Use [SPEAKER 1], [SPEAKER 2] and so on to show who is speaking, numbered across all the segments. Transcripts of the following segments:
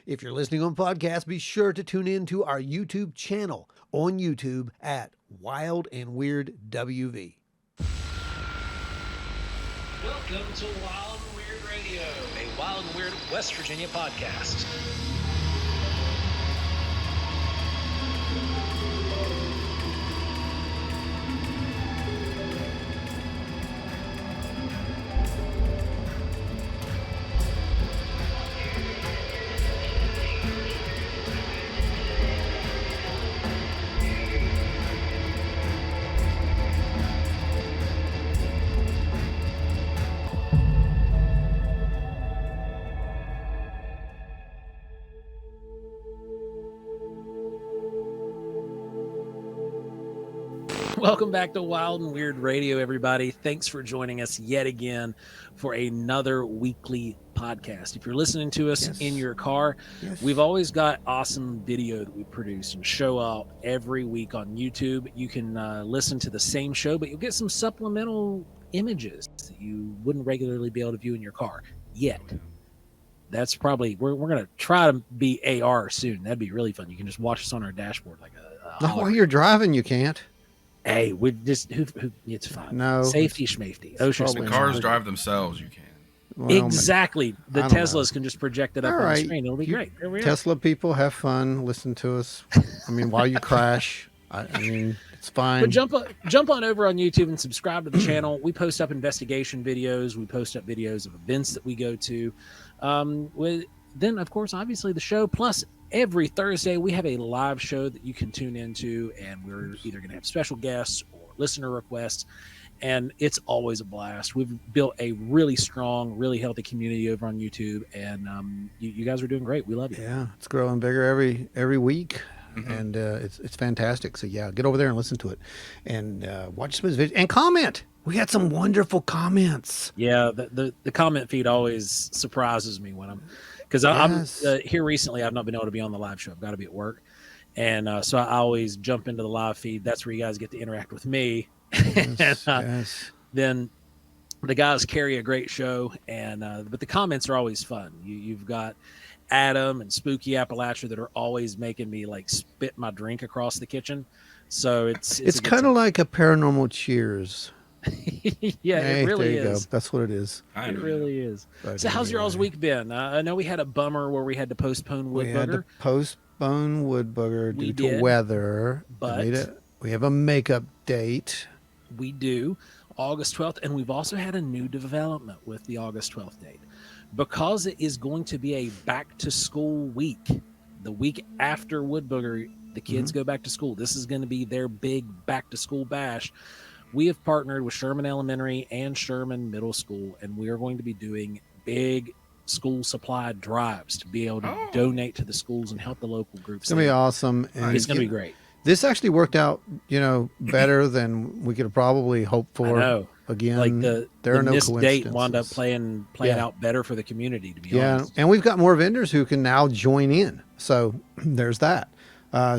[SPEAKER 1] If you're listening on podcast, be sure to tune in to our YouTube channel on YouTube at Wild and Weird WV.
[SPEAKER 2] Welcome to Wild and Weird Radio, a Wild and Weird West Virginia podcast. Welcome back to Wild and Weird Radio, everybody. Thanks for joining us yet again for another weekly podcast. If you're listening to us in your car, we've always got awesome video that we produce and show out every week on YouTube. You can listen to the same show, but you'll get some supplemental images that you wouldn't regularly be able to view in your car yet. That's probably, we're going to try to be AR soon. That'd be really fun. You can just watch us on our dashboard like a
[SPEAKER 1] Not while you're driving, you can't.
[SPEAKER 2] Hey, we just it's fine.
[SPEAKER 1] No,
[SPEAKER 2] safety schmafety.
[SPEAKER 3] The cars drive themselves. You can.
[SPEAKER 1] Well,
[SPEAKER 2] Exactly. The Teslas can just project it up on the screen. It'll be great. There we
[SPEAKER 1] Tesla people, have fun. Listen to us. I mean, while you crash, I mean, it's fine.
[SPEAKER 2] But jump on over on YouTube and subscribe to the channel. We post up investigation videos. We post up videos of events that we go to. Then, of course, obviously the show. Plus, every Thursday we have a live show that you can tune into, and we're either going to have special guests or listener requests, and it's always a blast. We've built a really strong, really healthy community over on YouTube, and you guys are doing great. We love you.
[SPEAKER 1] Yeah, it's growing bigger every week. And it's fantastic. So yeah, get over there and listen to it, and watch some of his videos and comment. We had some wonderful comments.
[SPEAKER 2] Yeah, the comment feed always surprises me when because I'm here recently. I've not been able to be on the live show. I've got to be at work, and so I always jump into the live feed. That's where you guys get to interact with me. Then the guys carry a great show, and but the comments are always fun. You've got Adam and Spooky Appalachia that are always making me like spit my drink across the kitchen. So it's
[SPEAKER 1] kind of like a paranormal cheers.
[SPEAKER 2] Yeah,
[SPEAKER 1] hey,
[SPEAKER 2] it really
[SPEAKER 1] there you
[SPEAKER 2] is.
[SPEAKER 1] Go. That's what it is.
[SPEAKER 2] It really is.
[SPEAKER 1] But
[SPEAKER 2] so how's your all's week been? I know we had a bummer where we had to postpone Wood Booger.
[SPEAKER 1] We had to postpone Wood Booger due to weather. But we have a makeup date.
[SPEAKER 2] We do, August 12th. And we've also had a new development with the August 12th date. Because it is going to be a back-to-school week, the week after Wood Booger, the kids go back to school. This is going to be their big back-to-school bash. We have partnered with Sherman Elementary and Sherman Middle School, and we are going to be doing big school supply drives to be able to donate to the schools and help the local groups.
[SPEAKER 1] It's going to be awesome.
[SPEAKER 2] And it's going to be great.
[SPEAKER 1] This actually worked out, better than we could have probably hoped for.
[SPEAKER 2] I know.
[SPEAKER 1] Again,
[SPEAKER 2] like
[SPEAKER 1] there are no
[SPEAKER 2] this
[SPEAKER 1] coincidences.
[SPEAKER 2] date wound up playing out better for the community, to be honest.
[SPEAKER 1] And we've got more vendors who can now join in. So there's that.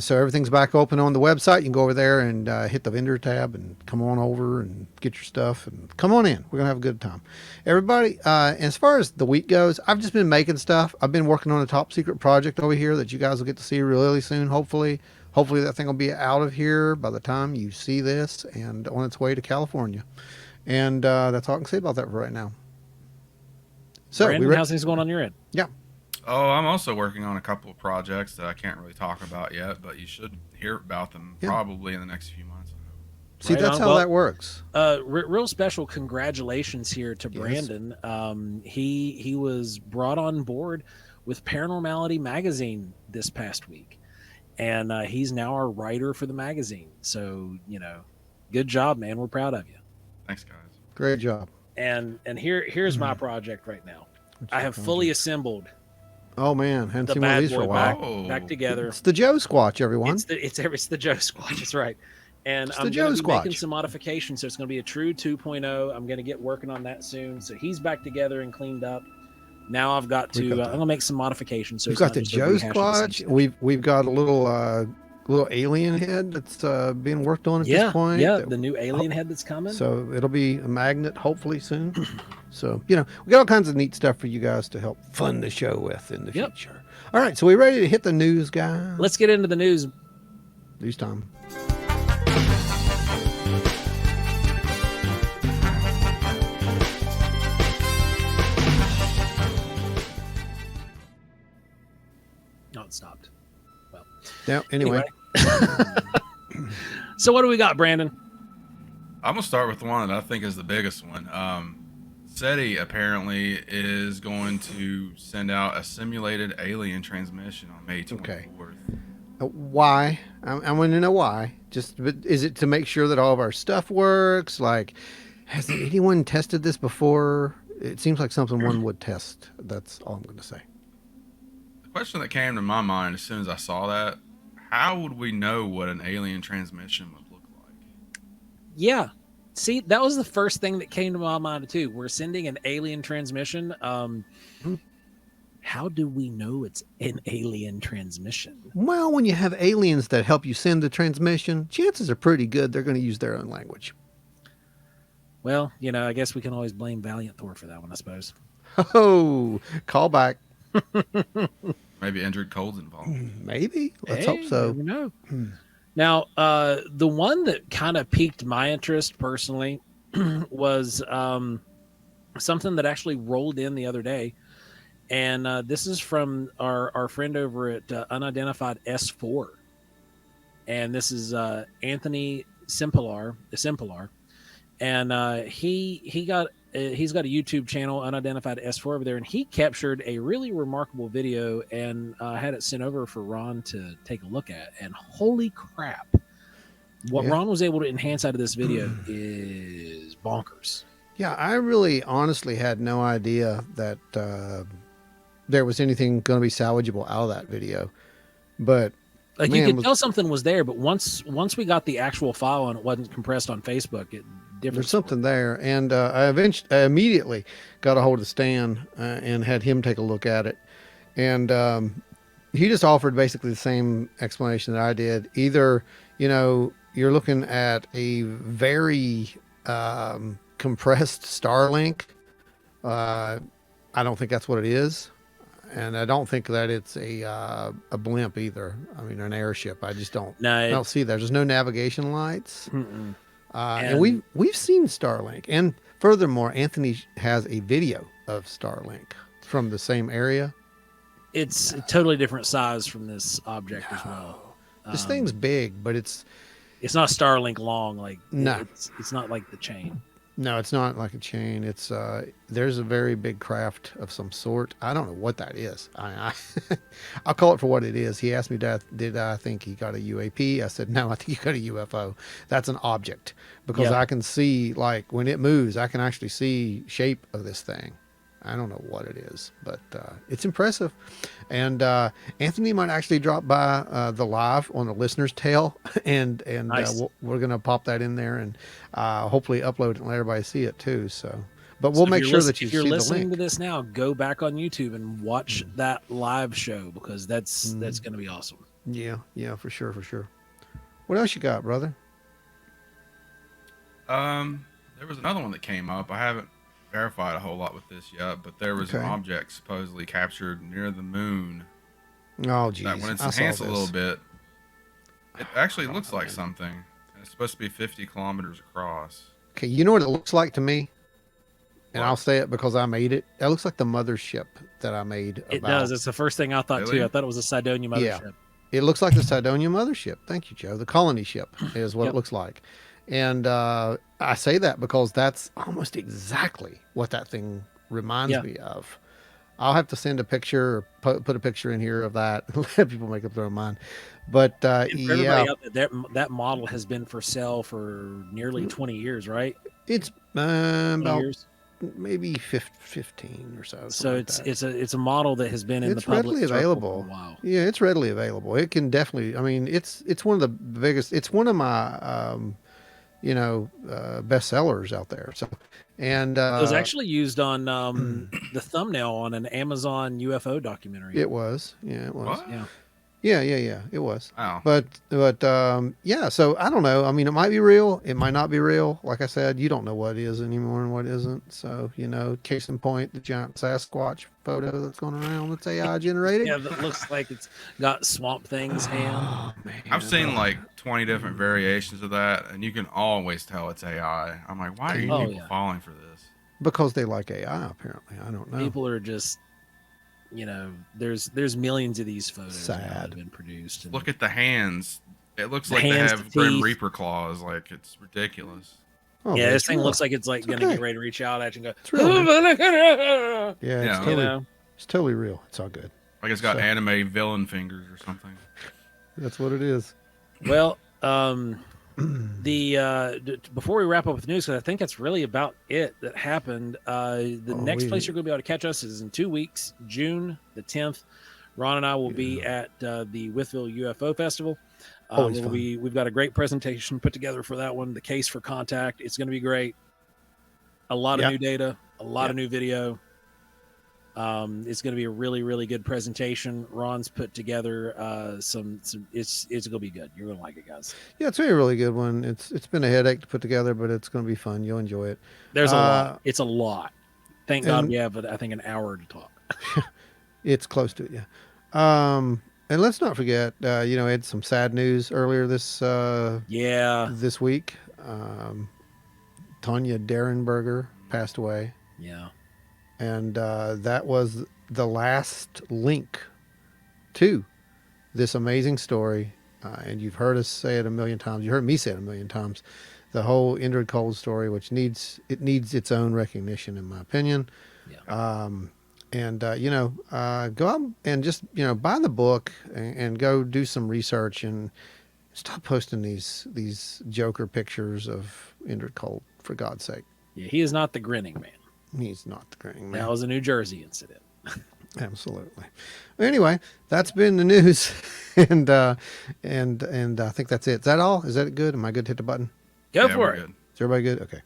[SPEAKER 1] So everything's back open on the website. You can go over there and hit the vendor tab and come on over and get your stuff and come on in. We're going to have a good time. Everybody, as far as the week goes, I've just been making stuff. I've been working on a top secret project over here that you guys will get to see really soon, hopefully. Hopefully that thing will be out of here by the time you see this and on its way to California. And that's all I can say about that for right now. So,
[SPEAKER 2] Brandon, how's things going on your end?
[SPEAKER 1] Yeah.
[SPEAKER 3] Oh, I'm also working on a couple of projects that I can't really talk about yet, but you should hear about them probably in the next few months.
[SPEAKER 1] See, that's how that works.
[SPEAKER 2] Real special congratulations here to Brandon. He was brought on board with Paranormality magazine this past week, and he's now our writer for the magazine. So, good job, man. We're proud of you.
[SPEAKER 3] Thanks, guys.
[SPEAKER 1] Great job.
[SPEAKER 2] And here's my project right now. I have fully assembled.
[SPEAKER 1] Oh man, hadn't
[SPEAKER 2] the
[SPEAKER 1] seen one of
[SPEAKER 2] bad
[SPEAKER 1] these for a
[SPEAKER 2] boy
[SPEAKER 1] while.
[SPEAKER 2] back together.
[SPEAKER 1] It's the Joe Squatch, everyone.
[SPEAKER 2] It's the Joe Squatch. That's right. And
[SPEAKER 1] it's
[SPEAKER 2] I'm going to be making some modifications, so it's going to be a true 2.0. I'm going to get working on that soon. So he's back together and cleaned up. Now I've got to. I'm going to make some modifications. So
[SPEAKER 1] we've got the Joe Squatch. We've got a little alien head that's being worked on at this point.
[SPEAKER 2] Yeah, the new alien head that's coming.
[SPEAKER 1] So it'll be a magnet hopefully soon. So we got all kinds of neat stuff for you guys to help fund the show with in the future. All right, so we ready to hit the news, guys?
[SPEAKER 2] Let's get into the news.
[SPEAKER 1] News time.
[SPEAKER 2] No, it stopped. Well,
[SPEAKER 1] Yeah. Anyway.
[SPEAKER 2] So what do we got, Brandon?
[SPEAKER 3] I'm gonna start with the one that I think is the biggest one. SETI apparently is going to send out a simulated alien transmission on May 24th.
[SPEAKER 1] Okay. Why? I want to know why. Is it to make sure that all of our stuff works? Like, has anyone tested this before? It seems like something one would test. That's all I'm going to say.
[SPEAKER 3] The question that came to my mind as soon as I saw that: how would we know what an alien transmission would look like?
[SPEAKER 2] Yeah. See, that was the first thing that came to my mind too. We're sending an alien transmission. How do we know it's an alien transmission?
[SPEAKER 1] Well, when you have aliens that help you send the transmission, chances are pretty good they're going to use their own language.
[SPEAKER 2] Well, I guess we can always blame Valiant Thor for that one, I suppose.
[SPEAKER 1] Oh, call back.
[SPEAKER 3] Maybe Indrid Cold's involved.
[SPEAKER 1] Maybe. Let's hope so.
[SPEAKER 2] You never know. Now, the one that kind of piqued my interest personally was something that actually rolled in the other day. And this is from our friend over at Unidentified S4. And this is Anthony Simpilar. And he's got a YouTube channel, Unidentified S4 over there. And he captured a really remarkable video and had it sent over for Ron to take a look at. And holy crap, what Ron was able to enhance out of this video is bonkers.
[SPEAKER 1] Yeah, I really honestly had no idea that there was anything going to be salvageable out of that video. But
[SPEAKER 2] like, you could tell something was there, but once we got the actual file and it wasn't compressed on Facebook,
[SPEAKER 1] there's something there. And I immediately got a hold of Stan and had him take a look at it. And he just offered basically the same explanation that I did. Either, you're looking at a very compressed Starlink. I don't think that's what it is. And I don't think that it's a blimp either. I mean, an airship. I just don't.
[SPEAKER 2] No,
[SPEAKER 1] I don't see that. There's no navigation lights. And we've seen Starlink. And furthermore, Anthony has a video of Starlink from the same area.
[SPEAKER 2] It's a totally different size from this object as well.
[SPEAKER 1] This thing's big, but it's
[SPEAKER 2] not Starlink long. Like,
[SPEAKER 1] no,
[SPEAKER 2] it's not like the chain.
[SPEAKER 1] No, it's not like a chain. It's there's a very big craft of some sort. I don't know what that is. I'll call it for what it is. He asked me, did I think he got a UAP? I said, no, I think he got a UFO. That's an object because I can see, like, when it moves, I can actually see shape of this thing. I don't know what it is, but it's impressive. And Anthony might actually drop by the live on the listener's tale, and
[SPEAKER 2] nice.
[SPEAKER 1] We're going to pop that in there and hopefully upload it and let everybody see it too. So, but we'll make sure that you see the link.
[SPEAKER 2] If you're listening to this now, go back on YouTube and watch that live show because that's going to be awesome.
[SPEAKER 1] Yeah, for sure. What else you got, brother?
[SPEAKER 3] There was another one that came up. I haven't verified a whole lot with this yet, but there was an object supposedly captured near the moon.
[SPEAKER 1] Oh, geez.
[SPEAKER 3] That when it's enhanced a little bit, it actually looks like something. And it's supposed to be 50 kilometers across.
[SPEAKER 1] Okay, you know what it looks like to me? And I'll say it because I made it. It looks like the mothership that I made.
[SPEAKER 2] It does. It's the first thing I thought too. I thought it was a Cydonia mothership.
[SPEAKER 1] Yeah. It looks like the Cydonia mothership. Thank you, Joe. The colony ship is what it looks like. And I say that because that's almost exactly what that thing reminds me of. I'll have to send a picture or put a picture in here of that and let people make up their own mind. But
[SPEAKER 2] that model has been for sale for nearly 20 years, right?
[SPEAKER 1] It's about maybe 15 or so.
[SPEAKER 2] So it's a model that has been in the public
[SPEAKER 1] readily available
[SPEAKER 2] for a while.
[SPEAKER 1] Yeah, it's readily available. It can definitely. I mean, it's one of the biggest. It's one of my best sellers out there. So, and
[SPEAKER 2] it was actually used on the thumbnail on an Amazon UFO documentary.
[SPEAKER 1] It was. Yeah, it was.
[SPEAKER 3] What?
[SPEAKER 2] Yeah.
[SPEAKER 1] Yeah, it was.
[SPEAKER 3] Wow.
[SPEAKER 1] But yeah, so I don't know. I mean, it might be real, it might not be real. Like I said, you don't know what is anymore and what isn't. So, case in point, the giant Sasquatch photo that's going around that's AI generated.
[SPEAKER 2] Yeah, that looks like it's got Swamp Thing's hand.
[SPEAKER 1] Oh man.
[SPEAKER 3] I've seen like 20 different variations of that, and you can always tell it's AI. I'm like, why are you
[SPEAKER 2] Oh,
[SPEAKER 3] people
[SPEAKER 2] yeah.
[SPEAKER 3] falling for this?
[SPEAKER 1] Because they like AI apparently. I don't know.
[SPEAKER 2] People are just, there's millions of these photos now that
[SPEAKER 1] Sad.
[SPEAKER 2] have been produced. And
[SPEAKER 3] Look at the hands. It looks
[SPEAKER 2] The
[SPEAKER 3] like they
[SPEAKER 2] hands,
[SPEAKER 3] have
[SPEAKER 2] the
[SPEAKER 3] Grim
[SPEAKER 2] teeth.
[SPEAKER 3] Reaper claws. Like, it's ridiculous.
[SPEAKER 1] Oh,
[SPEAKER 2] yeah,
[SPEAKER 1] but
[SPEAKER 2] this
[SPEAKER 1] it's
[SPEAKER 2] thing
[SPEAKER 1] real.
[SPEAKER 2] looks like it's like
[SPEAKER 1] It's
[SPEAKER 2] going to
[SPEAKER 1] okay.
[SPEAKER 2] get ready to reach out at you and
[SPEAKER 1] It's
[SPEAKER 2] go,
[SPEAKER 1] real, man.
[SPEAKER 2] look at it.
[SPEAKER 1] Yeah, it's
[SPEAKER 3] Yeah.
[SPEAKER 1] totally it's totally real. It's all good.
[SPEAKER 3] Like it's got
[SPEAKER 1] So-
[SPEAKER 3] anime villain fingers or something.
[SPEAKER 1] That's what it is.
[SPEAKER 2] Well, before we wrap up with news, because I think that's really about it that happened. The next place you're going to be able to catch us is in 2 weeks, June the 10th. Ron and I will be at the Withville UFO Festival.
[SPEAKER 1] Always fun.
[SPEAKER 2] We've got a great presentation put together for that one. The case for contact. It's going to be great. A lot of new data, a lot of new video. It's going to be a really, really good presentation. Ron's put together it's going to be good. You're going to like it, guys.
[SPEAKER 1] Yeah, it's a really good one. It's been a headache to put together, but it's going to be fun. You'll enjoy it.
[SPEAKER 2] There's a lot. It's a lot. Thank God we have, I think, an hour to talk.
[SPEAKER 1] It's close to it, yeah. And let's not forget, I had some sad news earlier this week. Tanya Derenberger passed away.
[SPEAKER 2] Yeah.
[SPEAKER 1] And that was the last link to this amazing story. And you've heard us say it a million times. You heard me say it a million times. The whole Indrid Cold story, which needs its own recognition, in my opinion.
[SPEAKER 2] Yeah.
[SPEAKER 1] Go out and just buy the book and go do some research and stop posting these Joker pictures of Indrid Cold, for God's sake.
[SPEAKER 2] Yeah, he is not the grinning man.
[SPEAKER 1] He's not the grinning man.
[SPEAKER 2] That was a New Jersey incident.
[SPEAKER 1] Absolutely. Anyway, that's been the news, and I think that's it. Is that all? Is that good? Am I good to hit the button?
[SPEAKER 2] Go for it.
[SPEAKER 3] Good.
[SPEAKER 1] Is everybody good? Okay.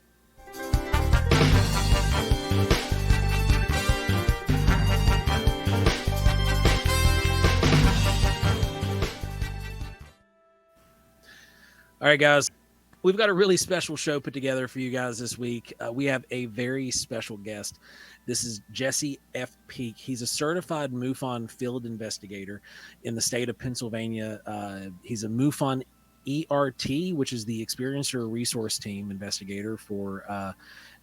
[SPEAKER 2] All right, guys. We've got a really special show put together for you guys this week. We have a very special guest. This is Jesse F. Peake. He's a certified MUFON field investigator in the state of Pennsylvania. He's a MUFON ERT, which is the Experiencer Resource Team investigator for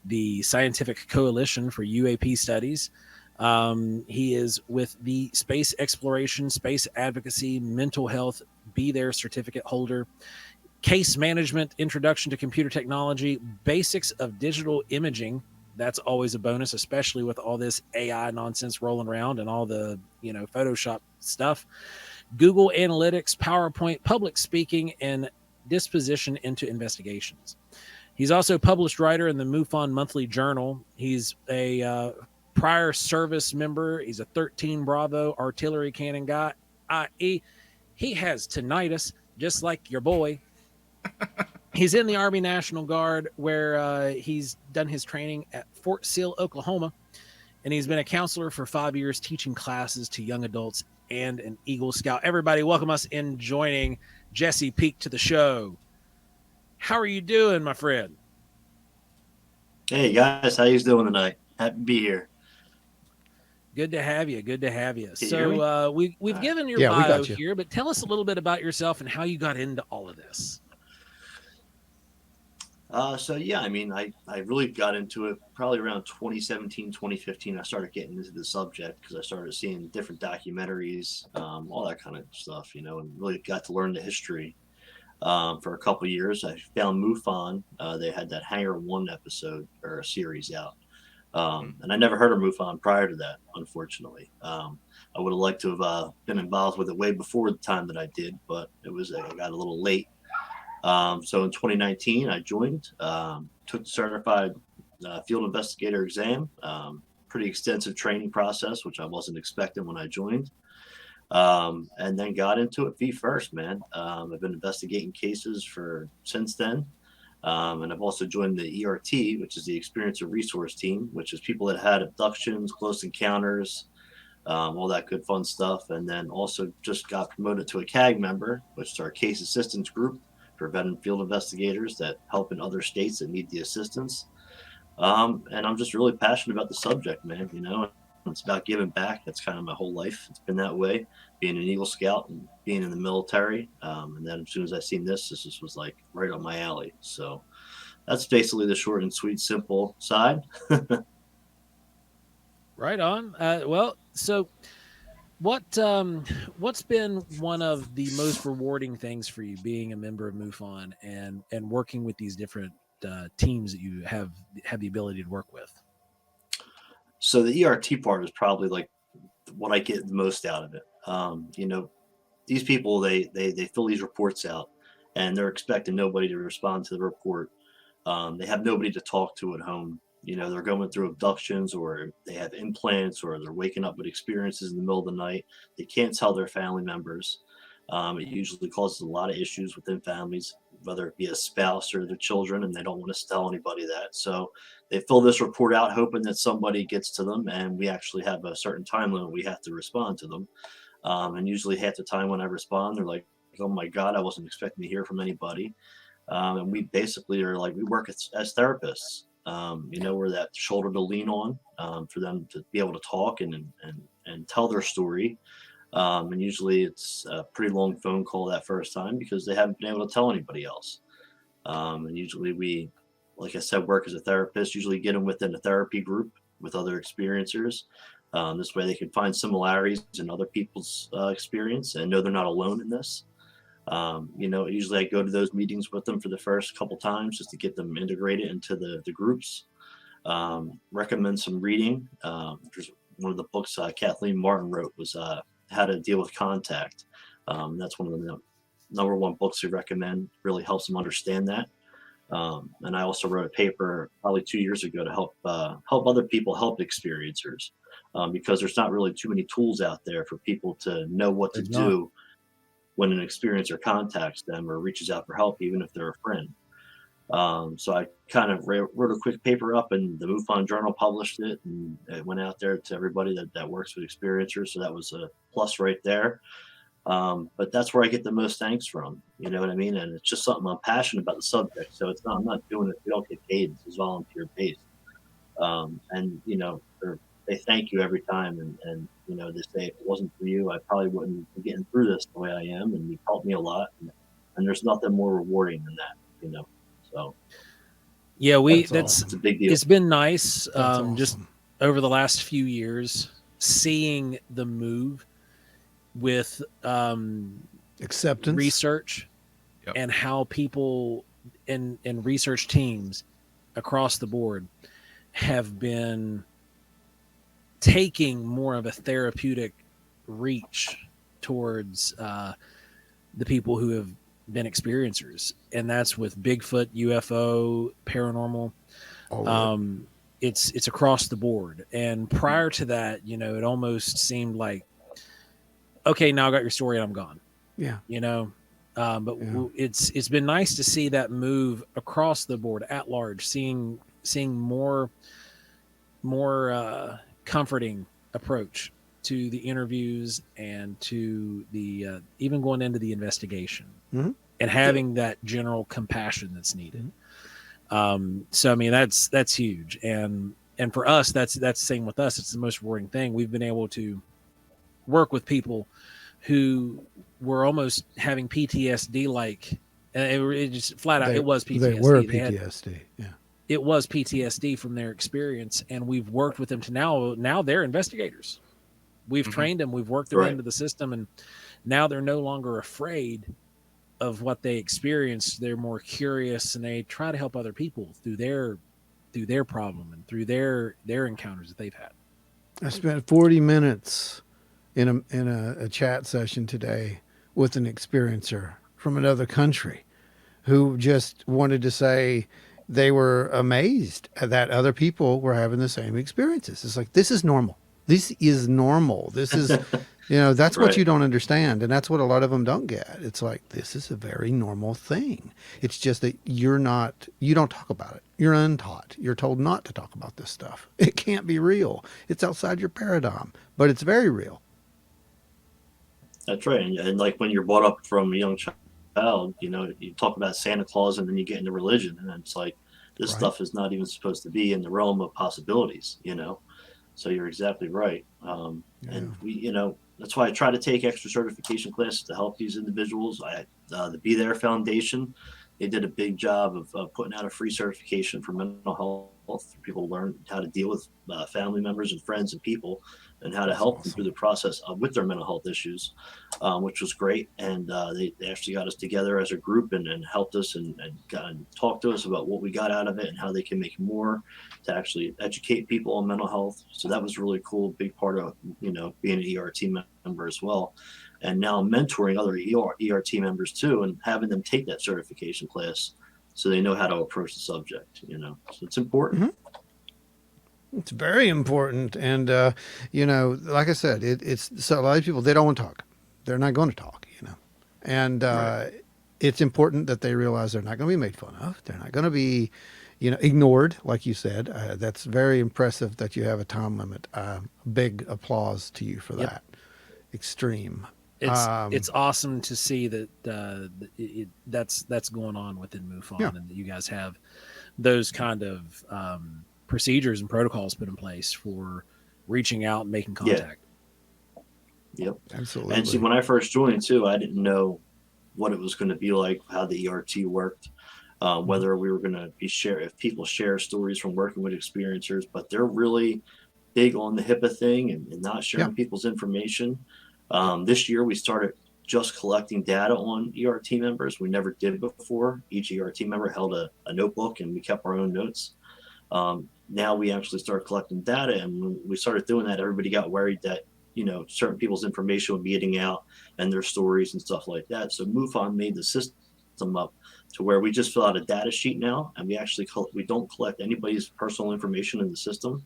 [SPEAKER 2] the Scientific Coalition for UAP Studies. He is with the Space Exploration, Space Advocacy, Mental Health, Be There certificate holder. Case management, introduction to computer technology, basics of digital imaging. That's always a bonus, especially with all this AI nonsense rolling around and all the, Photoshop stuff. Google Analytics, PowerPoint, public speaking, and disposition into investigations. He's also a published writer in the MUFON Monthly Journal. He's a prior service member. He's a 13 Bravo artillery cannon guy, i.e., he has tinnitus, just like your boy. He's in the Army National Guard, where he's done his training at Fort Sill, Oklahoma, and he's been a counselor for 5 years, teaching classes to young adults and an Eagle Scout. Everybody, welcome us in joining Jesse Peake to the show. How are you doing, my friend?
[SPEAKER 4] Hey guys, how you doing tonight? Happy to be here.
[SPEAKER 2] Good to have you. Good to have you.
[SPEAKER 4] Can you hear
[SPEAKER 2] So we've given your
[SPEAKER 1] we
[SPEAKER 2] bio
[SPEAKER 1] got you.
[SPEAKER 2] here, but tell us a little bit about yourself and how you got into all of this.
[SPEAKER 4] I really got into it probably around 2017, 2015. I started getting into the subject because I started seeing different documentaries, all that kind of stuff, and really got to learn the history. For a couple of years, I found MUFON. They had that Hangar 1 episode or a series out. And I never heard of MUFON prior to that, unfortunately. I would have liked to have been involved with it way before the time that I did, but I got a little late. So in 2019, I joined, took the certified field investigator exam, pretty extensive training process, which I wasn't expecting when I joined, and then got into it feet first, man. I've been investigating cases since then. And I've also joined the ERT, which is the Experiencer Resource Team, which is people that had abductions, close encounters, all that good fun stuff. And then also just got promoted to a CAG member, which is our case assistance group for veteran field investigators that help in other states that need the assistance. And I'm just really passionate about the subject, man. You know, it's about giving back. That's kind of my whole life. It's been that way, being an Eagle Scout and being in the military. And then as soon as I seen this just was like right up my alley. So that's basically the short and sweet, simple side.
[SPEAKER 2] Right on. Well, so what's been one of the most rewarding things for you being a member of MUFON and working with these different teams that you have the ability to work with?
[SPEAKER 4] So the ERT part is probably like what I get the most out of it. You know, these people, they fill these reports out and they're expecting nobody to respond to the report. They have nobody to talk to at home. You know, they're going through abductions or they have implants or they're waking up with experiences in the middle of the night. They can't tell their family members. It usually causes a lot of issues within families, whether it be a spouse or their children, and they don't want to tell anybody that. So they fill this report out hoping that somebody gets to them, and we actually have a certain time limit we have to respond to them. And usually half the time when I respond, they're like, oh my God, I wasn't expecting to hear from anybody. And we basically are like, we work as therapists. You know, we're that shoulder to lean on for them to be able to talk and tell their story. And usually it's a pretty long phone call that first time because they haven't been able to tell anybody else. And usually we, like I said, work as a therapist, usually get them within a therapy group with other experiencers. This way they can find similarities in other people's experience and know they're not alone in this. You know, usually I go to those meetings with them for the first couple times just to get them integrated into the groups. Recommend some reading. There's one of the books Kathleen Martin wrote was How to Deal with Contact. That's one of the number one books we recommend. Really helps them understand that. And I also wrote a paper probably 2 years ago to help other people help experiencers because there's not really too many tools out there for people to know what to do when an experiencer contacts them or reaches out for help, even if they're a friend. So I kind of wrote a quick paper up and the MUFON Journal published it and it went out there to everybody that works with experiencers. So that was a plus right there. But that's where I get the most thanks from, you know what I mean? And it's just something I'm passionate about the subject. So I'm not doing it. We don't get paid. This is volunteer based. And, you know, they thank you every time. And, you know, they say, if it wasn't for you, I probably wouldn't be getting through this the way I am. And you've helped me a lot. And there's nothing more rewarding than that, you know? So.
[SPEAKER 2] Yeah,
[SPEAKER 4] it's a big deal.
[SPEAKER 2] It's been nice.
[SPEAKER 1] Awesome.
[SPEAKER 2] Just over the last few years, seeing the move with
[SPEAKER 1] Acceptance,
[SPEAKER 2] research,
[SPEAKER 3] Yep.
[SPEAKER 2] and how people and research teams across the board have been taking more of a therapeutic reach towards the people who have been experiencers, and that's with Bigfoot, UFO, paranormal. It's across the board. And prior to that, you know, it almost seemed like, okay, now I got your story and I'm gone.
[SPEAKER 1] Yeah.
[SPEAKER 2] You know, but
[SPEAKER 1] Yeah.
[SPEAKER 2] it's been nice to see that move across the board at large, seeing more comforting approach to the interviews and to the even going into the investigation and having that general compassion that's needed. So I mean that's huge, and for us that's the same with us. It's the most rewarding thing. We've been able to work with people who were almost having PTSD, like it just flat out it was PTSD.
[SPEAKER 1] They were PTSD.
[SPEAKER 2] It was PTSD from their experience, and we've worked with them to now they're investigators. We've trained them, we've worked them into the system, and now they're no longer afraid of what they experienced. They're more curious, and they try to help other people through their problem and through their encounters that they've had.
[SPEAKER 1] I spent 40 minutes in a chat session today with an experiencer from another country who just wanted to say they were amazed that other people were having the same experiences. It's like, this is normal. This is normal. This is, that's what
[SPEAKER 4] Right.
[SPEAKER 1] you don't understand. And that's what a lot of them don't get. It's like, this is a very normal thing. It's just that you don't talk about it. You're untaught. You're told not to talk about this stuff. It can't be real. It's outside your paradigm, but it's very real.
[SPEAKER 4] That's right. And like when you're brought up from a young child, you talk about Santa Claus and then you get into religion, and it's like, this
[SPEAKER 1] Right.
[SPEAKER 4] stuff is not even supposed to be in the realm of possibilities, So you're exactly right. And we, that's why I try to take extra certification classes to help these individuals. The Be There Foundation, they did a big job of putting out a free certification for mental health for people to learn how to deal with family members and friends and people, and how to help them through the process with their mental health issues, which was great. And they actually got us together as a group and helped us and talked to us about what we got out of it and how they can make more to actually educate people on mental health. So that was really cool, big part of, being an ERT member as well. And now mentoring other ERT members too, and having them take that certification class so they know how to approach the subject, So it's important.
[SPEAKER 1] Mm-hmm. It's very important. And, like I said, it's so a lot of people, they don't want to talk. They're not going to talk, And
[SPEAKER 4] Right.
[SPEAKER 1] It's important that they realize they're not going to be made fun of. They're not going to be, ignored, like you said. That's very impressive that you have a time limit. Big applause to you for
[SPEAKER 2] Yep.
[SPEAKER 1] that. Extreme.
[SPEAKER 2] It's awesome to see that that's going on within MUFON,
[SPEAKER 1] Yeah.
[SPEAKER 2] and that you guys have those kind of procedures and protocols put in place for reaching out and making contact.
[SPEAKER 4] Yep.
[SPEAKER 1] Absolutely.
[SPEAKER 4] And see, when I first joined too, I didn't know what it was going to be like, how the ERT worked, whether we were going to if people share stories from working with experiencers, but they're really big on the HIPAA thing and not sharing people's information. This year we started just collecting data on ERT members. We never did before. Each ERT member held a notebook and we kept our own notes. Now we actually started collecting data, and when we started doing that, everybody got worried that certain people's information would be getting out and their stories and stuff like that. So MUFON made the system up to where we just fill out a data sheet now, and we don't collect anybody's personal information in the system.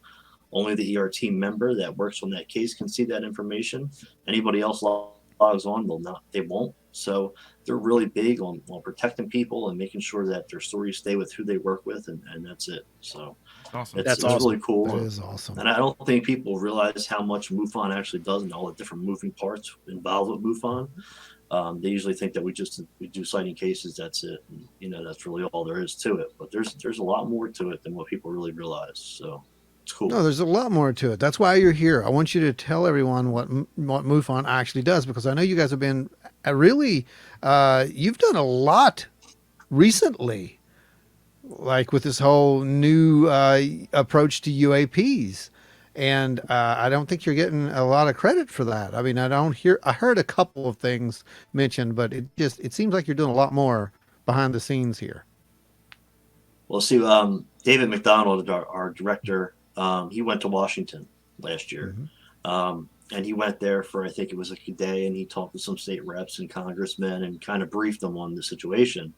[SPEAKER 4] Only the ERT member that works on that case can see that information. Anybody else logs on, they won't. So they're really big on protecting people and making sure that their stories stay with who they work with, and that's it. So
[SPEAKER 3] Awesome.
[SPEAKER 4] it's
[SPEAKER 2] awesome.
[SPEAKER 4] really cool.
[SPEAKER 1] That is awesome.
[SPEAKER 4] And I don't think people realize how much MUFON actually does and all the different moving parts involved with MUFON. They usually think that we do citing cases, that's it. And, that's really all there is to it. But there's a lot more to it than what people really realize. So it's cool.
[SPEAKER 1] No, there's a lot more to it. That's why you're here. I want you to tell everyone what MUFON actually does, because I know you guys have been really, you've done a lot recently, like with this whole new approach to UAPs. And I don't think you're getting a lot of credit for that. I mean, I heard a couple of things mentioned, but it seems like you're doing a lot more behind the scenes here.
[SPEAKER 4] Well, see, David McDonald, our director, he went to Washington last year.
[SPEAKER 1] Mm-hmm.
[SPEAKER 4] And he went there for, I think it was like a day, and he talked to some state reps and congressmen and kind of briefed them on the situation.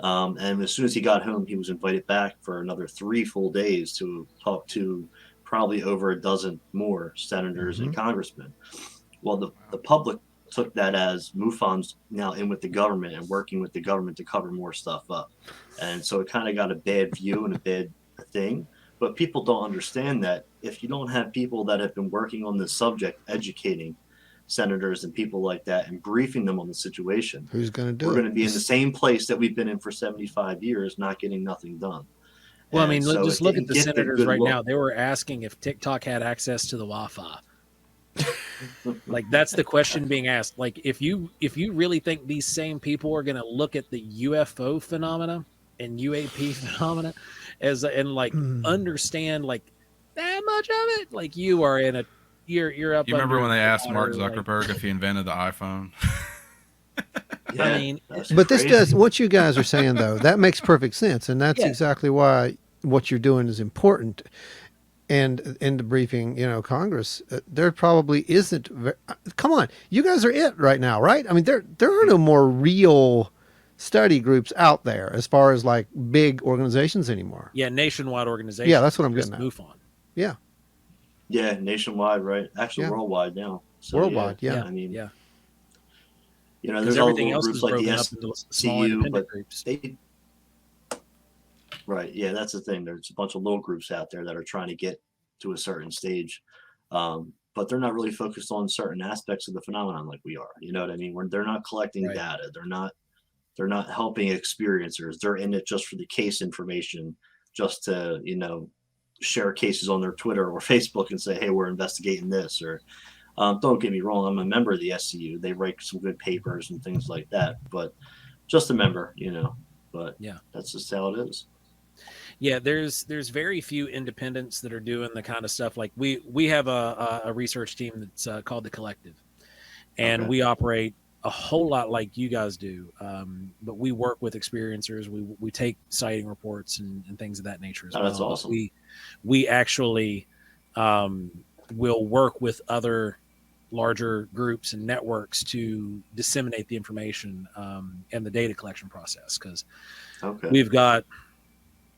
[SPEAKER 4] And as soon as he got home, he was invited back for another 3 full days to talk to probably over a dozen more senators and congressmen. Well, the public took that as MUFON's now in with the government and working with the government to cover more stuff up. And so it kind of got a bad view and a bad thing. But people don't understand that if you don't have people that have been working on this subject, educating senators and people like that and briefing them on the situation,
[SPEAKER 1] Who's going to do it?
[SPEAKER 4] we're going to be in the same place that we've been in for 75 years, not getting nothing done.
[SPEAKER 2] Well,
[SPEAKER 4] And
[SPEAKER 2] I mean,
[SPEAKER 4] so
[SPEAKER 2] just
[SPEAKER 4] it
[SPEAKER 2] look at
[SPEAKER 4] didn't
[SPEAKER 2] the
[SPEAKER 4] get
[SPEAKER 2] senators
[SPEAKER 4] good
[SPEAKER 2] right
[SPEAKER 4] look.
[SPEAKER 2] now. They were asking if TikTok had access to the Wi-Fi. Like, that's the question being asked. Like, if you really think these same people are going to look at the UFO phenomena and UAP phenomena understand like that much of it, like you are in a you're up.
[SPEAKER 3] You remember
[SPEAKER 2] under
[SPEAKER 3] when they asked
[SPEAKER 2] water,
[SPEAKER 3] Mark Zuckerberg if he invented the iPhone?
[SPEAKER 4] Yeah,
[SPEAKER 2] I mean,
[SPEAKER 4] that's
[SPEAKER 1] But this
[SPEAKER 4] crazy.
[SPEAKER 1] does, what you guys are saying though, that makes perfect sense. And that's
[SPEAKER 2] Yeah.
[SPEAKER 1] exactly why what you're doing is important. And in the briefing, Congress, there probably isn't. Come on, you guys are it right now, right? I mean, there are no more real study groups out there as far as like big organizations anymore.
[SPEAKER 2] nationwide organization.
[SPEAKER 1] Yeah, that's what I'm
[SPEAKER 2] just
[SPEAKER 1] getting at.
[SPEAKER 2] MUFON.
[SPEAKER 1] Yeah.
[SPEAKER 4] Yeah, nationwide, right? Actually,
[SPEAKER 1] Yeah.
[SPEAKER 4] worldwide now. So,
[SPEAKER 1] Worldwide, yeah.
[SPEAKER 4] I mean,
[SPEAKER 2] yeah.
[SPEAKER 4] you know,
[SPEAKER 2] Because
[SPEAKER 4] there's all the
[SPEAKER 2] everything
[SPEAKER 4] little
[SPEAKER 2] else
[SPEAKER 4] groups
[SPEAKER 2] is
[SPEAKER 4] like the
[SPEAKER 2] broken up into small
[SPEAKER 4] SCU,
[SPEAKER 2] independent
[SPEAKER 4] but
[SPEAKER 2] groups.
[SPEAKER 4] they, right, yeah, that's the thing. There's a bunch of little groups out there that are trying to get to a certain stage, but they're not really focused on certain aspects of the phenomenon like we are. You know what I mean? Where they're not collecting
[SPEAKER 2] Right.
[SPEAKER 4] data, they're not helping experiencers. They're in it just for the case information, just to, you know, share cases on their Twitter or Facebook and say, hey, we're investigating this. Or don't get me wrong, I'm a member of the SCU. They write some good papers and things like that, but just a member, you know. But
[SPEAKER 2] Yeah.
[SPEAKER 4] that's just how it is.
[SPEAKER 2] Yeah, there's very few independents that are doing the kind of stuff like we have a research team that's called the Collective, and
[SPEAKER 4] Okay.
[SPEAKER 2] we operate a whole lot like you guys do, but we work with experiencers. We take sighting reports and things of that nature as
[SPEAKER 4] Oh,
[SPEAKER 2] well.
[SPEAKER 4] that's awesome.
[SPEAKER 2] But we actually will work with other larger groups and networks to disseminate the information and the data collection process, because
[SPEAKER 4] Okay.